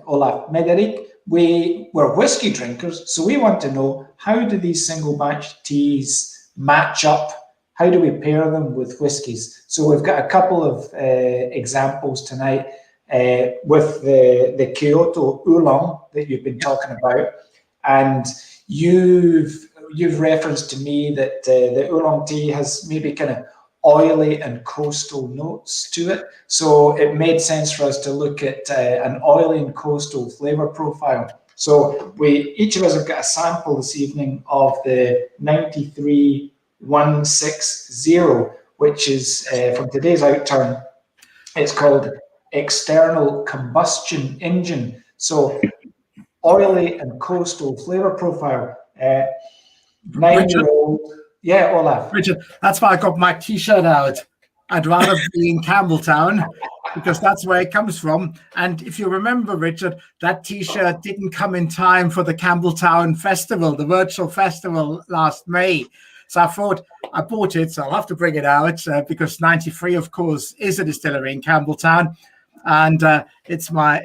S1: Olaf, Médéric, we're whiskey drinkers, so we want to know, how do these single batch teas match up? How do we pair them with whiskies? So we've got a couple of examples tonight with the Kyoto Oolong that you've been talking about, and you've referenced to me that the Oolong tea has maybe kind of oily and coastal notes to it. So it made sense for us to look at an oily and coastal flavor profile. So each of us have got a sample this evening of the 93160, which is from today's outturn. It's called external combustion engine. So oily and coastal flavor profile. 9-year-old. Yeah, Olaf.
S2: Richard, that's why I got my T-shirt out. I'd rather be in Campbelltown because that's where it comes from. And if you remember, Richard, that T-shirt didn't come in time for the Campbelltown Festival, the virtual festival last May. So I thought I bought it, so I'll have to bring it out because 93, of course, is a distillery in Campbelltown. And it's my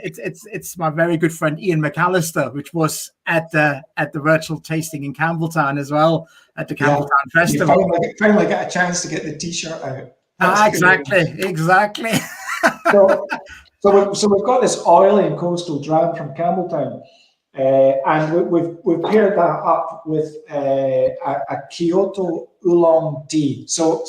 S2: very good friend Ian McAllister, which was at the virtual tasting in Campbelltown as well, at the Campbelltown Festival.
S1: You finally got a chance to get the T-shirt out.
S2: Exactly.
S1: So we've got this oily and coastal dram from Campbelltown, and we've paired that up with a Kyoto Oolong tea. So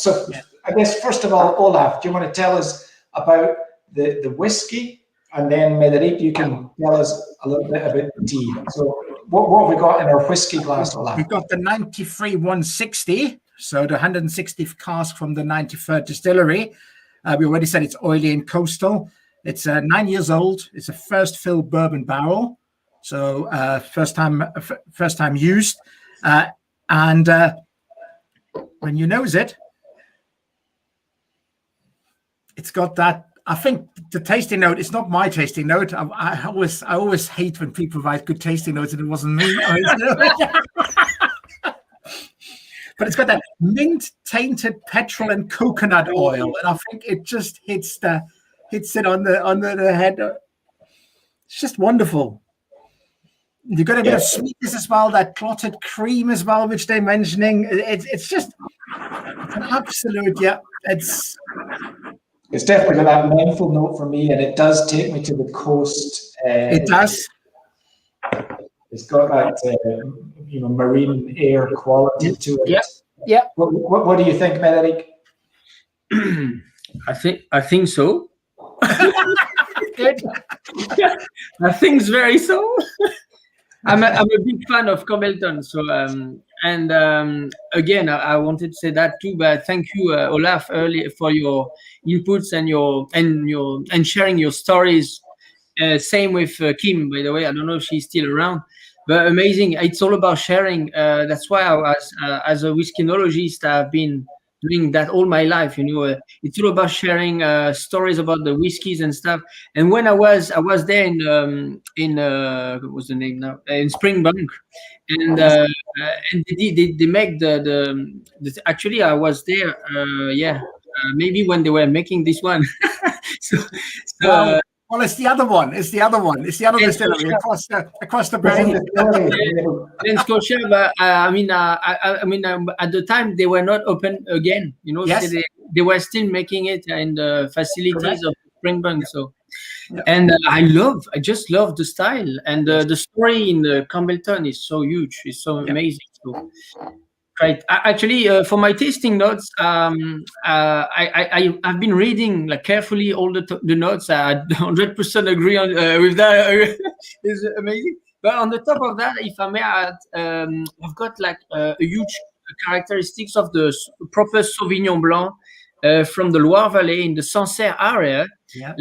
S1: I guess first of all, Olaf, do you want to tell us about the whiskey, and then Médéric, you can tell us a little bit about the tea. So what have we got in our whiskey glass, Olaf?
S2: We've got the 93-160, so the 160th cask from the 93rd distillery. We already said it's oily and coastal. It's 9 years old. It's a first fill bourbon barrel, so first time used. And when you nose it, it's got that. I think the tasting note, it's not my tasting note. I always hate when people provide good tasting notes and it wasn't me. But it's got that mint tainted petrol and coconut oil, and I think it just hits it on the head. It's just wonderful. You've got a bit of sweetness as well, that clotted cream as well, which they're mentioning. It's just an absolute,
S1: It's definitely got that mindful note for me, and it does take me to the coast.
S2: It does.
S1: It's got that marine air quality to it.
S2: Yeah.
S1: What do you think, Médéric?
S4: I think so.
S2: Good.
S4: I think it's very so. I'm a big fan of Campbelltown, so again, I wanted to say that too. But thank you, Olaf, earlier for your inputs and sharing your stories. Same with Kim, by the way. I don't know if she's still around, but amazing. It's all about sharing. That's why I was, as a whiskinologist, I've been doing that all my life. It's all about sharing stories about the whiskeys and stuff. And when I was there in what was the name now? In Springbank, and they make the actually I was there. Maybe when they were making this one.
S2: Well, it's the other one. It's the other distillery across the bay.
S4: In Scotia, but I mean, at the time they were not open again.
S2: Yes.
S4: So they were still making it in the facilities of Springbank. So, and I just love the style, and the story in the Campbelltown is so huge. It's so amazing. So, right. Actually, for my tasting notes, I've been reading carefully all the notes. I 100% agree with that. It's amazing. But on the top of that, if I may add, I've got a huge characteristics of the proper Sauvignon Blanc from the Loire Valley in the Sancerre area. Yeah.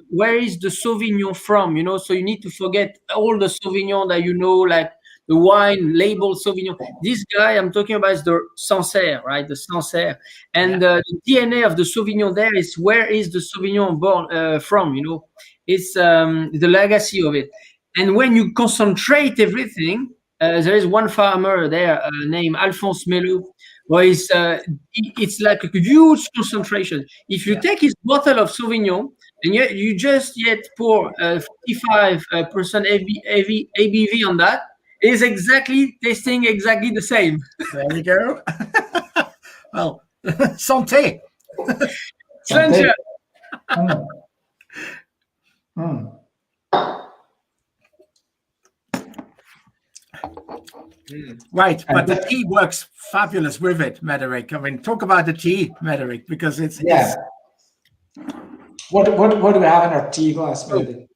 S4: Where is the Sauvignon from? So you need to forget all the Sauvignon that the wine labeled Sauvignon. This guy I'm talking about is the Sancerre, right? The Sancerre. And the DNA of the Sauvignon there is where is the Sauvignon born from, It's the legacy of it. And when you concentrate everything, there is one farmer there named Alphonse Melou, where it's like a huge concentration. If you take his bottle of Sauvignon, and yet you just pour 55% ABV on that. Is exactly tasting exactly the same.
S2: There you go. Well, santé.
S4: Santé.
S2: Right, but the tea works fabulous with it, Mederick. I mean, talk about the tea, Mederick, because it's
S1: What do we have in our tea glass, Mederick?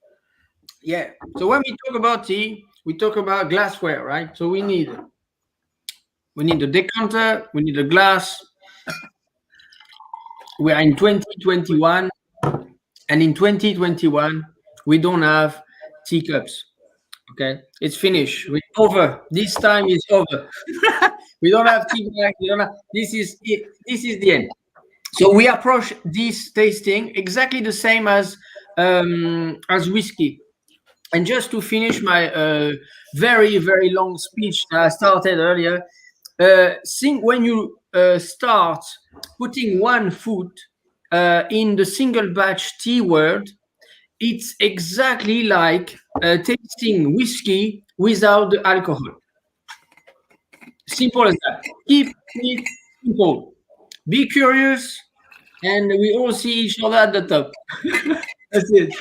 S4: Yeah. So when we talk about tea, we talk about glassware, right? So we need the decanter, we need a glass. We are in 2021, and in 2021 we don't have teacups. Okay, it's finished. We're over. This time is over. We don't have tea bags. This is it. This is the end. So we approach this tasting exactly the same as whiskey. And just to finish my very, very long speech that I started earlier, when you start putting one foot in the single batch tea world, it's exactly like tasting whiskey without the alcohol. Simple as that. Keep it simple. Be curious, and we all see each other at the top. That's it.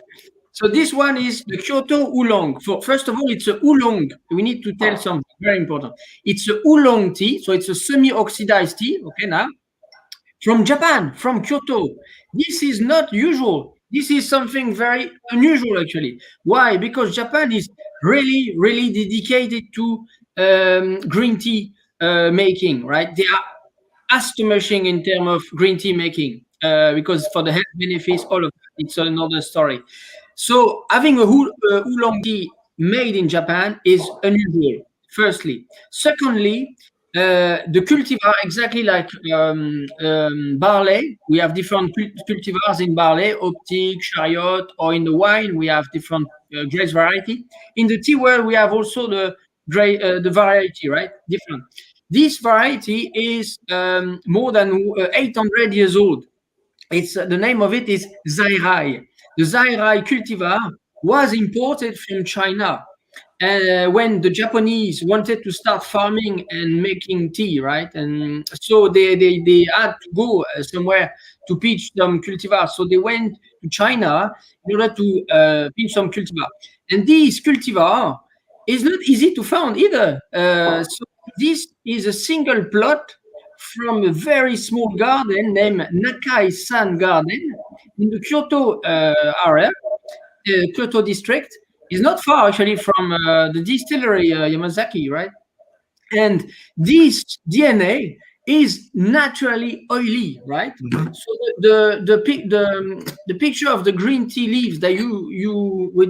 S4: So this one is the Kyoto Oolong. First of all, it's a oolong. We need to tell something very important. It's a oolong tea, so it's a semi-oxidized tea. Okay, now from Japan, from Kyoto. This is not usual. This is something very unusual, actually. Why? Because Japan is really, really dedicated to green tea making, right? They are astonishing in terms of green tea making because for the health benefits, all of that, it's another story. So having a oolong tea made in Japan is unusual, firstly. Secondly, the cultivar, exactly like barley, we have different cultivars in barley, optic, chariot, or in the wine, we have different grape variety. In the tea world, we have also the variety, right? Different. This variety is more than 800 years old. It's the name of it is Zairai. The Zairai cultivar was imported from China when the Japanese wanted to start farming and making tea, right? And so they had to go somewhere to pitch some cultivars. So they went to China in order to pitch some cultivar. And this cultivar is not easy to find either. So this is a single plot from a very small garden named Nakai-san Garden in the Kyoto area, Kyoto district. Is not far actually from the distillery Yamazaki, right? And this DNA is naturally oily, right? Mm-hmm. So the picture of the green tea leaves that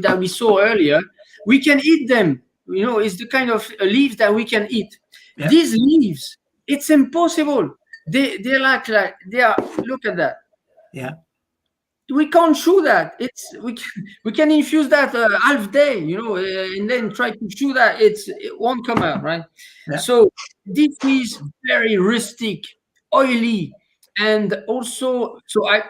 S4: that we saw earlier, we can eat them. You know, it's the kind of leaves that we can eat. Yeah. These leaves, it's impossible. They're like they are. Look at that.
S2: Yeah.
S4: We can't chew that. We can infuse that half day, you know, and then try to chew that. It won't come out, right? Yeah. So this is very rustic, oily, and also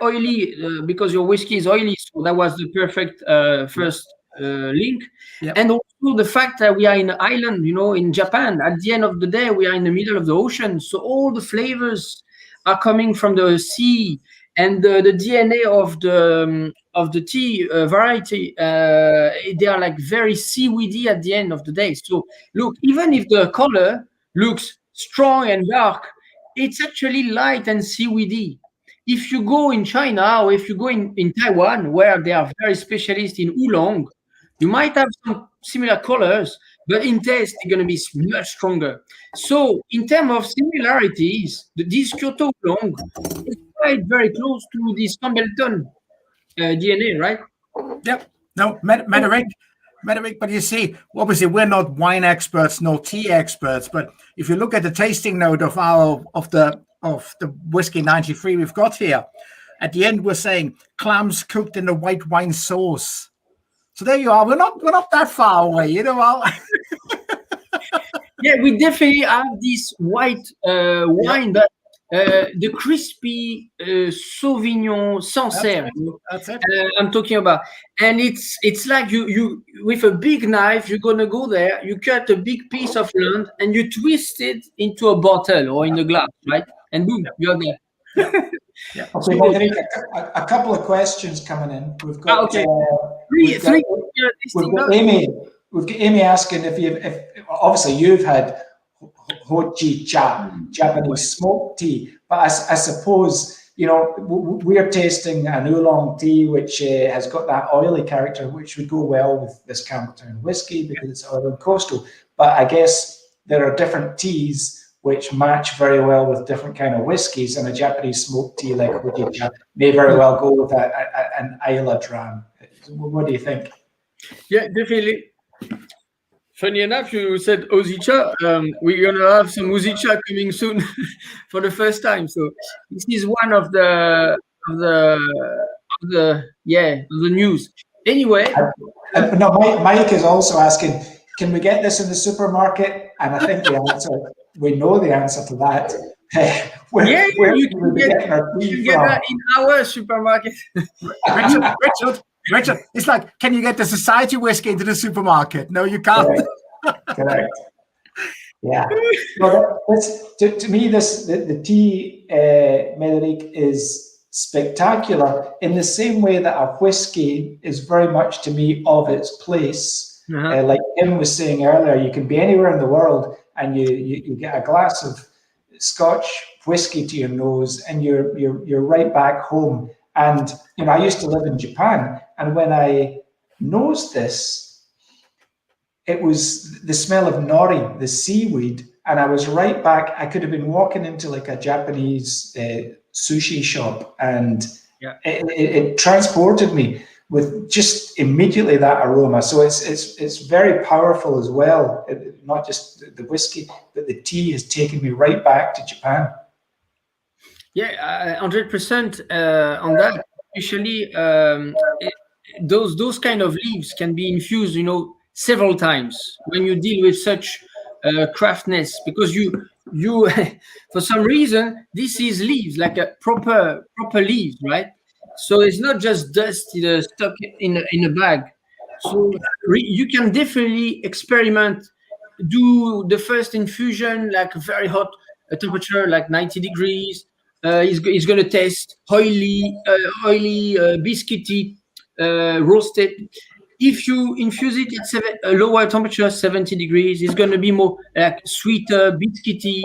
S4: oily because your whiskey is oily. So that was the perfect first link. Yep. And also the fact that we are in an island, you know, in Japan. At the end of the day, we are in the middle of the ocean, so all the flavors are coming from the sea. And the DNA of the tea variety, they are like very seaweedy at the end of the day. So look, even if the color looks strong and dark, it's actually light and seaweedy. If you go in China or if you go in Taiwan, where they are very specialist in oolong, you might have some similar colors, but in taste, they're going to be much stronger. So in terms of similarities, this Kyoto Oolong is quite very close to this Campbellton DNA, right?
S2: Yep. No, Mederick, but you see, obviously we're not wine experts, nor tea experts, but if you look at the tasting note of the whiskey 93 we've got here, at the end we're saying clams cooked in a white wine sauce. So there you are. We're not that far away, you know.
S4: Yeah, we definitely have this white wine, but the crispy Sauvignon Sancerre.
S2: That's it.
S4: I'm talking about, and it's like you with a big knife, you're gonna go there, you cut a big piece of land, and you twist it into a bottle or in a glass, right? And boom, you're there.
S2: Yeah.
S1: Okay, Frederic, a couple of questions coming in. We've got
S4: okay.
S1: we've got Amy. We've got Amy asking if obviously you've had hoji cha, Japanese smoked tea, but I suppose we're tasting an oolong tea which has got that oily character, which would go well with this Campbelltown whiskey because it's oil and coastal. But I guess there are different teas which match very well with different kind of whiskies, and a Japanese smoked tea like hoji cha may very well go with an Isla Dram. What do you think?
S4: Yeah, definitely. Funny enough, you said Ozicha. We're gonna have some Ozicha coming soon for the first time. So this is one of the news. Anyway,
S1: no, Mike is also asking, can we get this in the supermarket? And I think we know the answer to that. Where
S4: you
S1: can
S4: can
S1: we
S4: get,
S1: get our tea
S4: you
S1: from?
S4: get that in our supermarket.
S2: Richard, it's like, can you get the society whiskey into the supermarket? No, you can't.
S1: Correct. Yeah. Well, to me, the tea, Médéric, is spectacular in the same way that a whiskey is very much to me of its place. Like Kim was saying earlier, you can be anywhere in the world and you get a glass of Scotch whiskey to your nose and you're right back home. And I used to live in Japan, and when I nosed this, it was the smell of nori, the seaweed, and I was right back. I could have been walking into like a Japanese sushi shop, and it transported me with just immediately that aroma. So it's very powerful as well. Not just the whiskey, but the tea has taken me right back to Japan.
S4: Yeah, 100% on that. Especially those kind of leaves can be infused, several times when you deal with such craftness, because you for some reason this is leaves, like a proper leaves, right? So it's not just dust stuck in a bag. So you can definitely experiment. Do the first infusion like very hot temperature, like 90 degrees. It's going to taste oily, biscuity, roasted. If you infuse it at a lower temperature, 70 degrees, it's going to be more like sweeter, biscuity.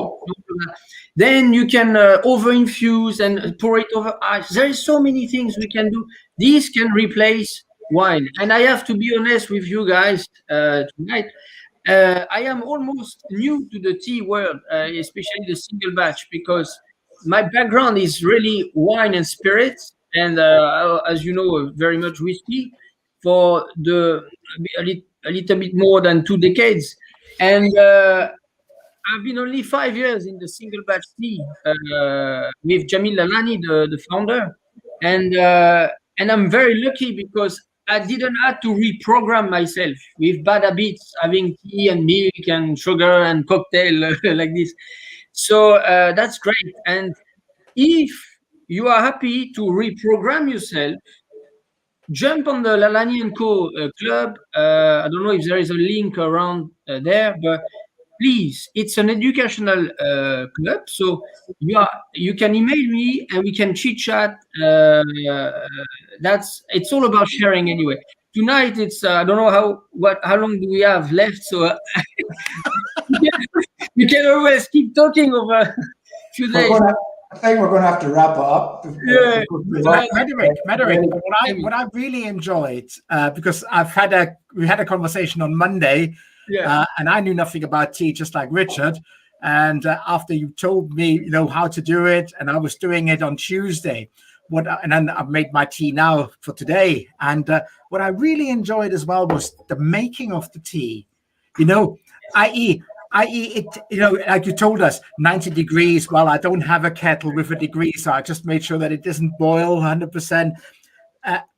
S4: Then you can over-infuse and pour it over ice. There is so many things we can do. This can replace wine. And I have to be honest with you guys tonight. I am almost new to the tea world, especially the single batch, because my background is really wine and spirits, and as you know, very much whiskey for a little bit more than 2 decades. And I've been only 5 years in the single batch tea with Jamil Lalani, the founder, and I'm very lucky because I didn't have to reprogram myself with bad habits, having tea and milk and sugar and cocktail like this. So that's great. And if you are happy to reprogram yourself, jump on the Lalani & Co. club. I don't know if there is a link around there, but please, it's an educational club. So you can email me and we can chit chat. It's all about sharing anyway. Tonight it's I don't know how long do we have left, so you can always keep talking over a few days.
S1: I think we're going to have to wrap it up.
S2: Yeah, Médéric, what I really enjoyed, because we had a conversation on Monday, and I knew nothing about tea, just like Richard. And after you told me, how to do it, and I was doing it on Tuesday, and then I've made my tea now for today. And what I really enjoyed as well was the making of the tea, i.e. it, like you told us, 90 degrees. Well, I don't have a kettle with a degree, so I just made sure that it doesn't boil 100%.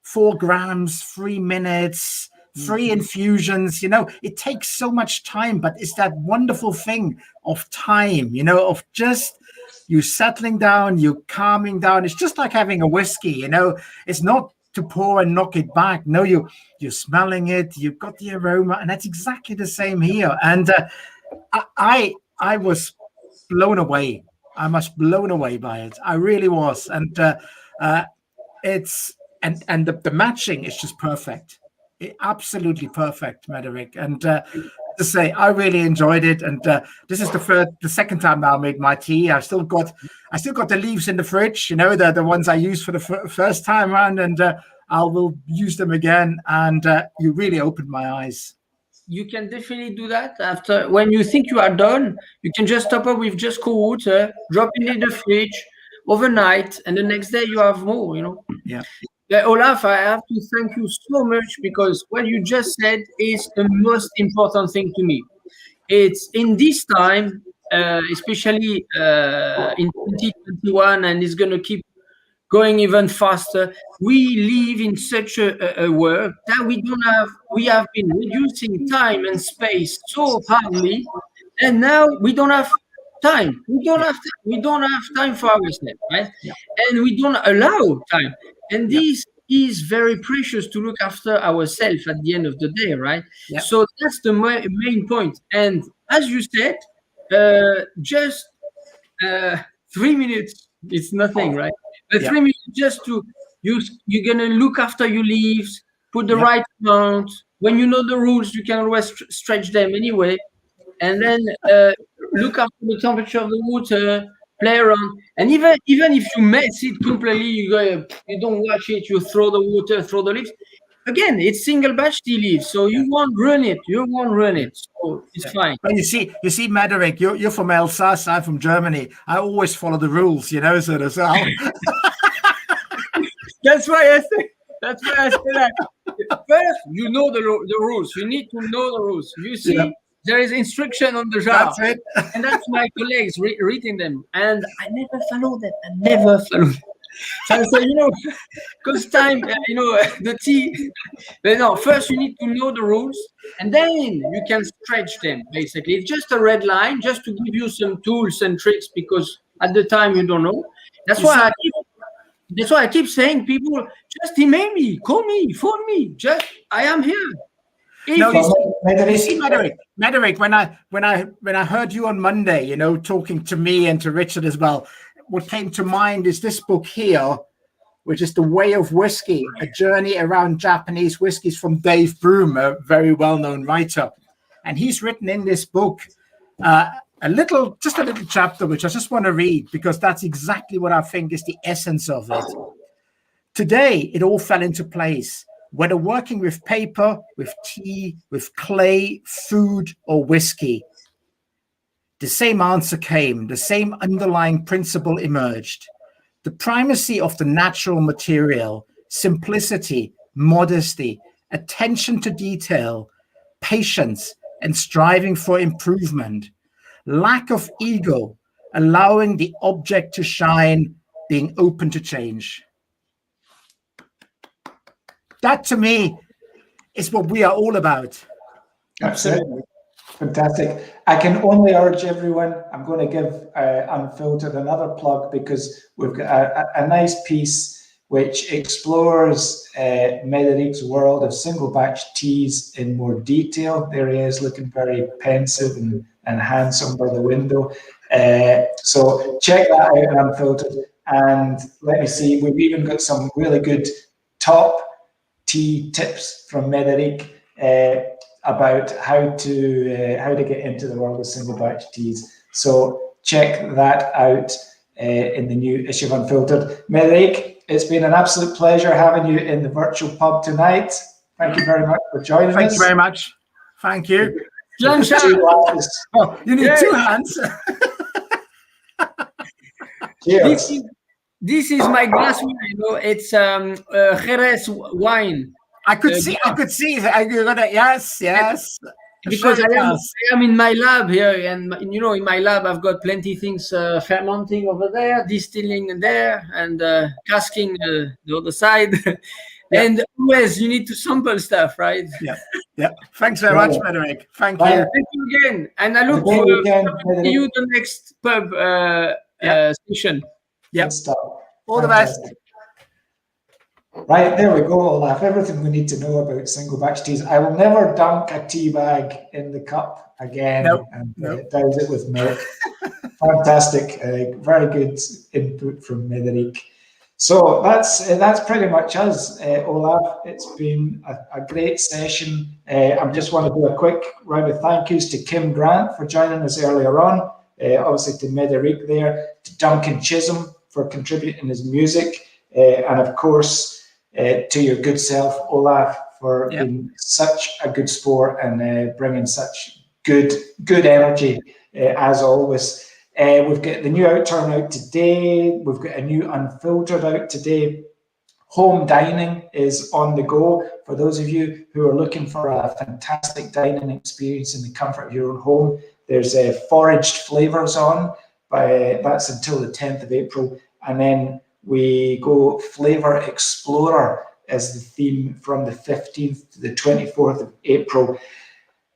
S2: 4 grams, 3 minutes, 3 infusions. It takes so much time, but it's that wonderful thing of time, of just you settling down, you calming down. It's just like having a whiskey, it's not to pour and knock it back. No, you're smelling it, you've got the aroma, and that's exactly the same here. And I was blown away. I was blown away by it. I really was. And the matching is just perfect. Absolutely perfect, Mederick. And to say, I really enjoyed it. And this is the second time now I made my tea. I still got the leaves in the fridge. The ones I used for the first time around, and I will use them again. And you really opened my eyes.
S4: You can definitely do that. After, when you think you are done, you can just top up with just cool water, drop it in the fridge overnight, and the next day you have more.
S2: Yeah.
S4: Olaf, I have to thank you so much, because what you just said is the most important thing to me. It's in this time, especially in 2021, and it's going to keep going even faster. We live in such a world that we have been reducing time and space so hardly, and now we don't have time. We don't have time for ourselves, right?
S2: Yeah.
S4: And we don't allow time. And this is very precious, to look after ourselves at the end of the day, right?
S2: Yeah.
S4: So that's the main point. And as you said, just 3 minutes, it's nothing, right? But 3 minutes just to you're gonna look after your leaves, put the right amount. When you know the rules, you can always stretch them anyway, and then look after the temperature of the water, play around. And even if you mess it completely, you don't watch it, you throw the water, throw the leaves. Again, it's single batch tea leaves, so you won't ruin it. So it's fine.
S2: But you see, Mederick, you're from Alsace, I'm from Germany. I always follow the rules, so as well.
S4: That's why I say that. First, you know the rules. You need to know the rules. You see, there is instruction on the jar.
S2: That's it.
S4: And that's my colleagues reading them. And I never follow them. So, because time, the tea. But no, first you need to know the rules, and then you can stretch them, basically. It's just a red line, just to give you some tools and tricks, because at the time you don't know. That's why I keep saying, people, just email me, call me, phone me. I am here.
S2: Mederick, when I heard you on Monday, talking to me and to Richard as well, what came to mind is this book here, which is The Way of Whiskey, a journey around Japanese whiskies, from Dave Broom, a very well-known writer. And he's written in this book a little chapter, which I just want to read, because that's exactly what I think is the essence of it. Today, it all fell into place. Whether working with paper, with tea, with clay, food, or whiskey, the same answer came, the same underlying principle emerged. The primacy of the natural material, simplicity, modesty, attention to detail, patience, and striving for improvement, lack of ego, allowing the object to shine, being open to change. That, to me, is what we are all about.
S1: Absolutely. Fantastic. I can only urge everyone, I'm going to give Unfiltered another plug, because we've got a nice piece which explores Mederick's world of single batch teas in more detail. There he is, looking very pensive and handsome by the window. So check that out, Unfiltered. And let me see, we've even got some really good top tea tips from Mederick about how to get into the world of single batch teas. So check that out in the new issue of Unfiltered. Mederick, it's been an absolute pleasure having you in the virtual pub tonight. Thank you very much for joining us.
S2: Thank you very much. Thank you.
S1: Oh,
S2: you need 2 hands.
S1: Cheers.
S4: This is my glass wine. It's Jerez wine.
S2: I could see. Yes.
S4: Because I am in my lab here, and in my lab I've got plenty things fermenting over there, distilling there, and casking the other side.
S2: Yeah.
S4: And always you need to sample stuff, right?
S2: Yeah. Thanks very much, Frederick. Thank
S1: Bye.
S2: you.
S4: Thank you again. And I look
S1: Have a great
S4: forward
S1: weekend,
S4: to see
S1: Frederick.
S4: you the next pub session.
S2: Yeah.
S1: Good stuff.
S2: All the best.
S1: Fantastic. Right, there we go, Olaf. Everything we need to know about single batch teas. I will never dunk a tea bag in the cup again and douse it with milk. Fantastic. Very good input from Frederick. So that's pretty much us, Olaf. It's been a great session. I just want to do a quick round of thank yous to Kim Grant for joining us earlier on, obviously to Frederick there, to Duncan Chisholm for contributing his music, and of course to your good self, Olaf, for being such a good sport and bringing such good energy as always. We've got the new outturn out today. We've got a new Unfiltered out today. Home dining is on the go for those of you who are looking for a fantastic dining experience in the comfort of your own home. There's foraged flavors on, that's until the 10th of April. And then we go Flavor Explorer as the theme from the 15th to the 24th of April.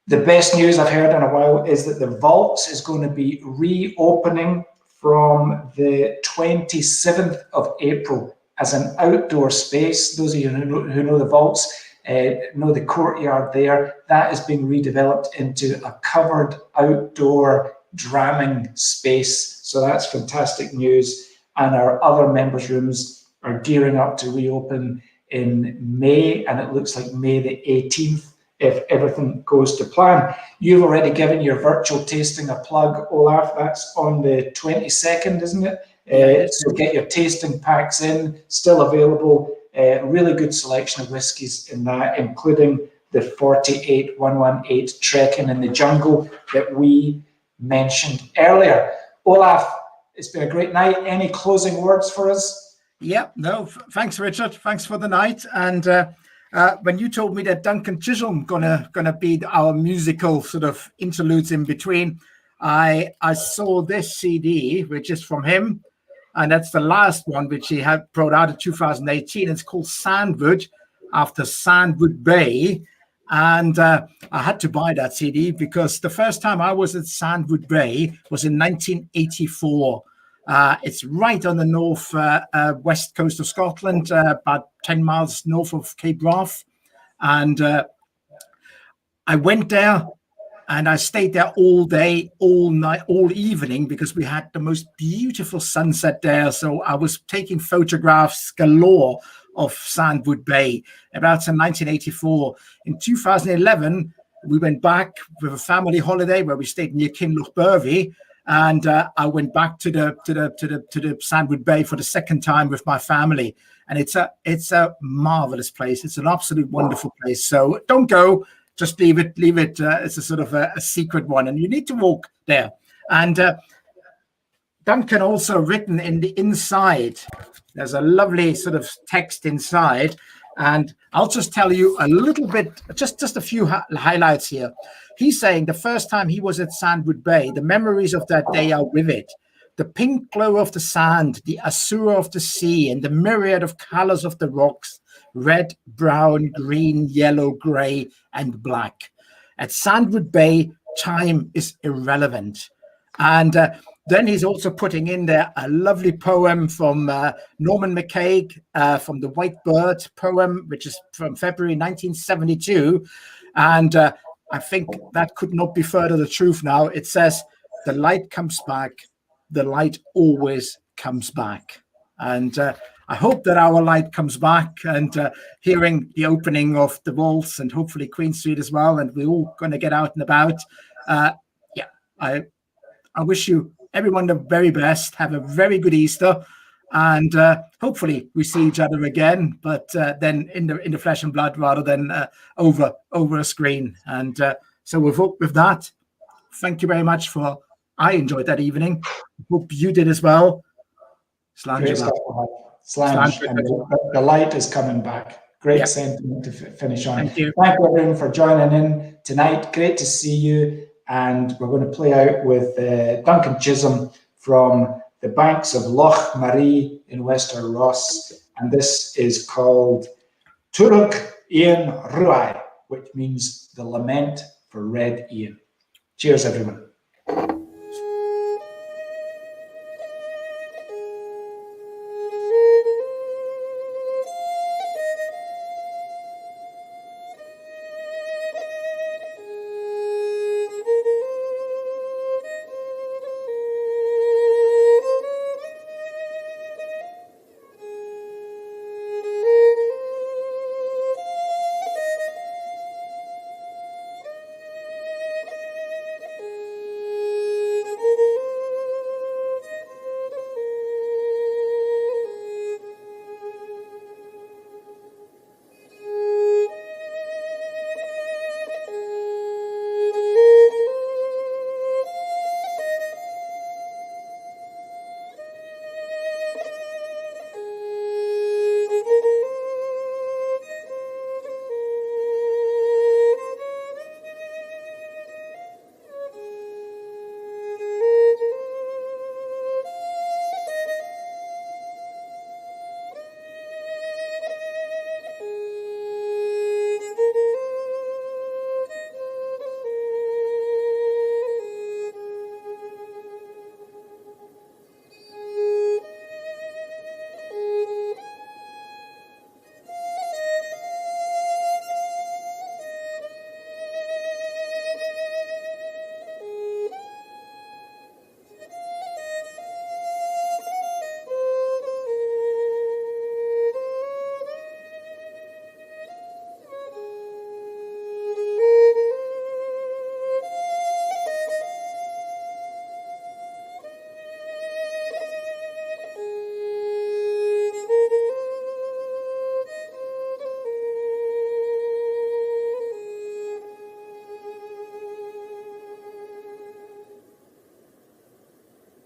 S1: The best news I've heard in a while is that the Vaults is going to be reopening from the 27th of April as an outdoor space. Those of you who know the Vaults know the courtyard there. That is being redeveloped into a covered outdoor dramming space. So that's fantastic news. And our other members' rooms are gearing up to reopen in May, and it looks like May the 18th. If everything goes to plan. You've already given your virtual tasting a plug, Olaf. That's on the 22nd, isn't it? So get your tasting packs in, still available. Really good selection of whiskies in that, including the 48118 Trekking in the Jungle that we mentioned earlier. Olaf, it's been a great night. Any closing words for us?
S2: Yeah, no, thanks, Richard. Thanks for the night. And when you told me that Duncan Chisholm gonna be our musical sort of interludes in between, I saw this CD, which is from him, and that's the last one which he had brought out in 2018. It's called Sandwood, after Sandwood Bay, and I had to buy that CD because the first time I was at Sandwood Bay was in 1984. It's right on the north west coast of Scotland, about 10 miles north of Cape Wrath. And I went there and I stayed there all day, all night, all evening, because we had the most beautiful sunset there. So I was taking photographs galore of Sandwood Bay. About in 1984. In 2011, we went back with a family holiday where we stayed near Kinlochbervie. And I went back to the Sandwood Bay for the second time with my family, and it's a marvelous place. It's an absolute wonderful place. So don't go, just leave it. It's a sort of a secret one, and you need to walk there. And Duncan also written in the inside. There's a lovely sort of text inside, and I'll just tell you a little bit, just a few highlights here. He's saying the first time he was at Sandwood Bay, the memories of that day are vivid. The pink glow of the sand, the azure of the sea, and the myriad of colors of the rocks, red, brown, green, yellow, gray, and black. At Sandwood Bay, time is irrelevant. And then he's also putting in there a lovely poem from Norman McCaig, from the White Bird poem, which is from February 1972. And I think that could not be further the truth now. It says, the light comes back. The light always comes back. And I hope that our light comes back, and hearing the opening of the Vaults and hopefully Queen Street as well. And we're all going to get out and about. I wish you everyone the very best. Have a very good Easter. And hopefully we see each other again, but then in the flesh and blood rather than over a screen. And so with that, thank you very much for. I enjoyed that evening. Hope you did as well.
S1: Great stuff. Slange. And the light is coming back. Great sentiment to finish on.
S2: Thank you.
S1: Thank you everyone for joining in tonight. Great to see you. And we're going to play out with Duncan Chisholm from the banks of Loch Marie in Wester Ross, and this is called Turuk Ian Ruai, which means the lament for Red Ian. Cheers, everyone.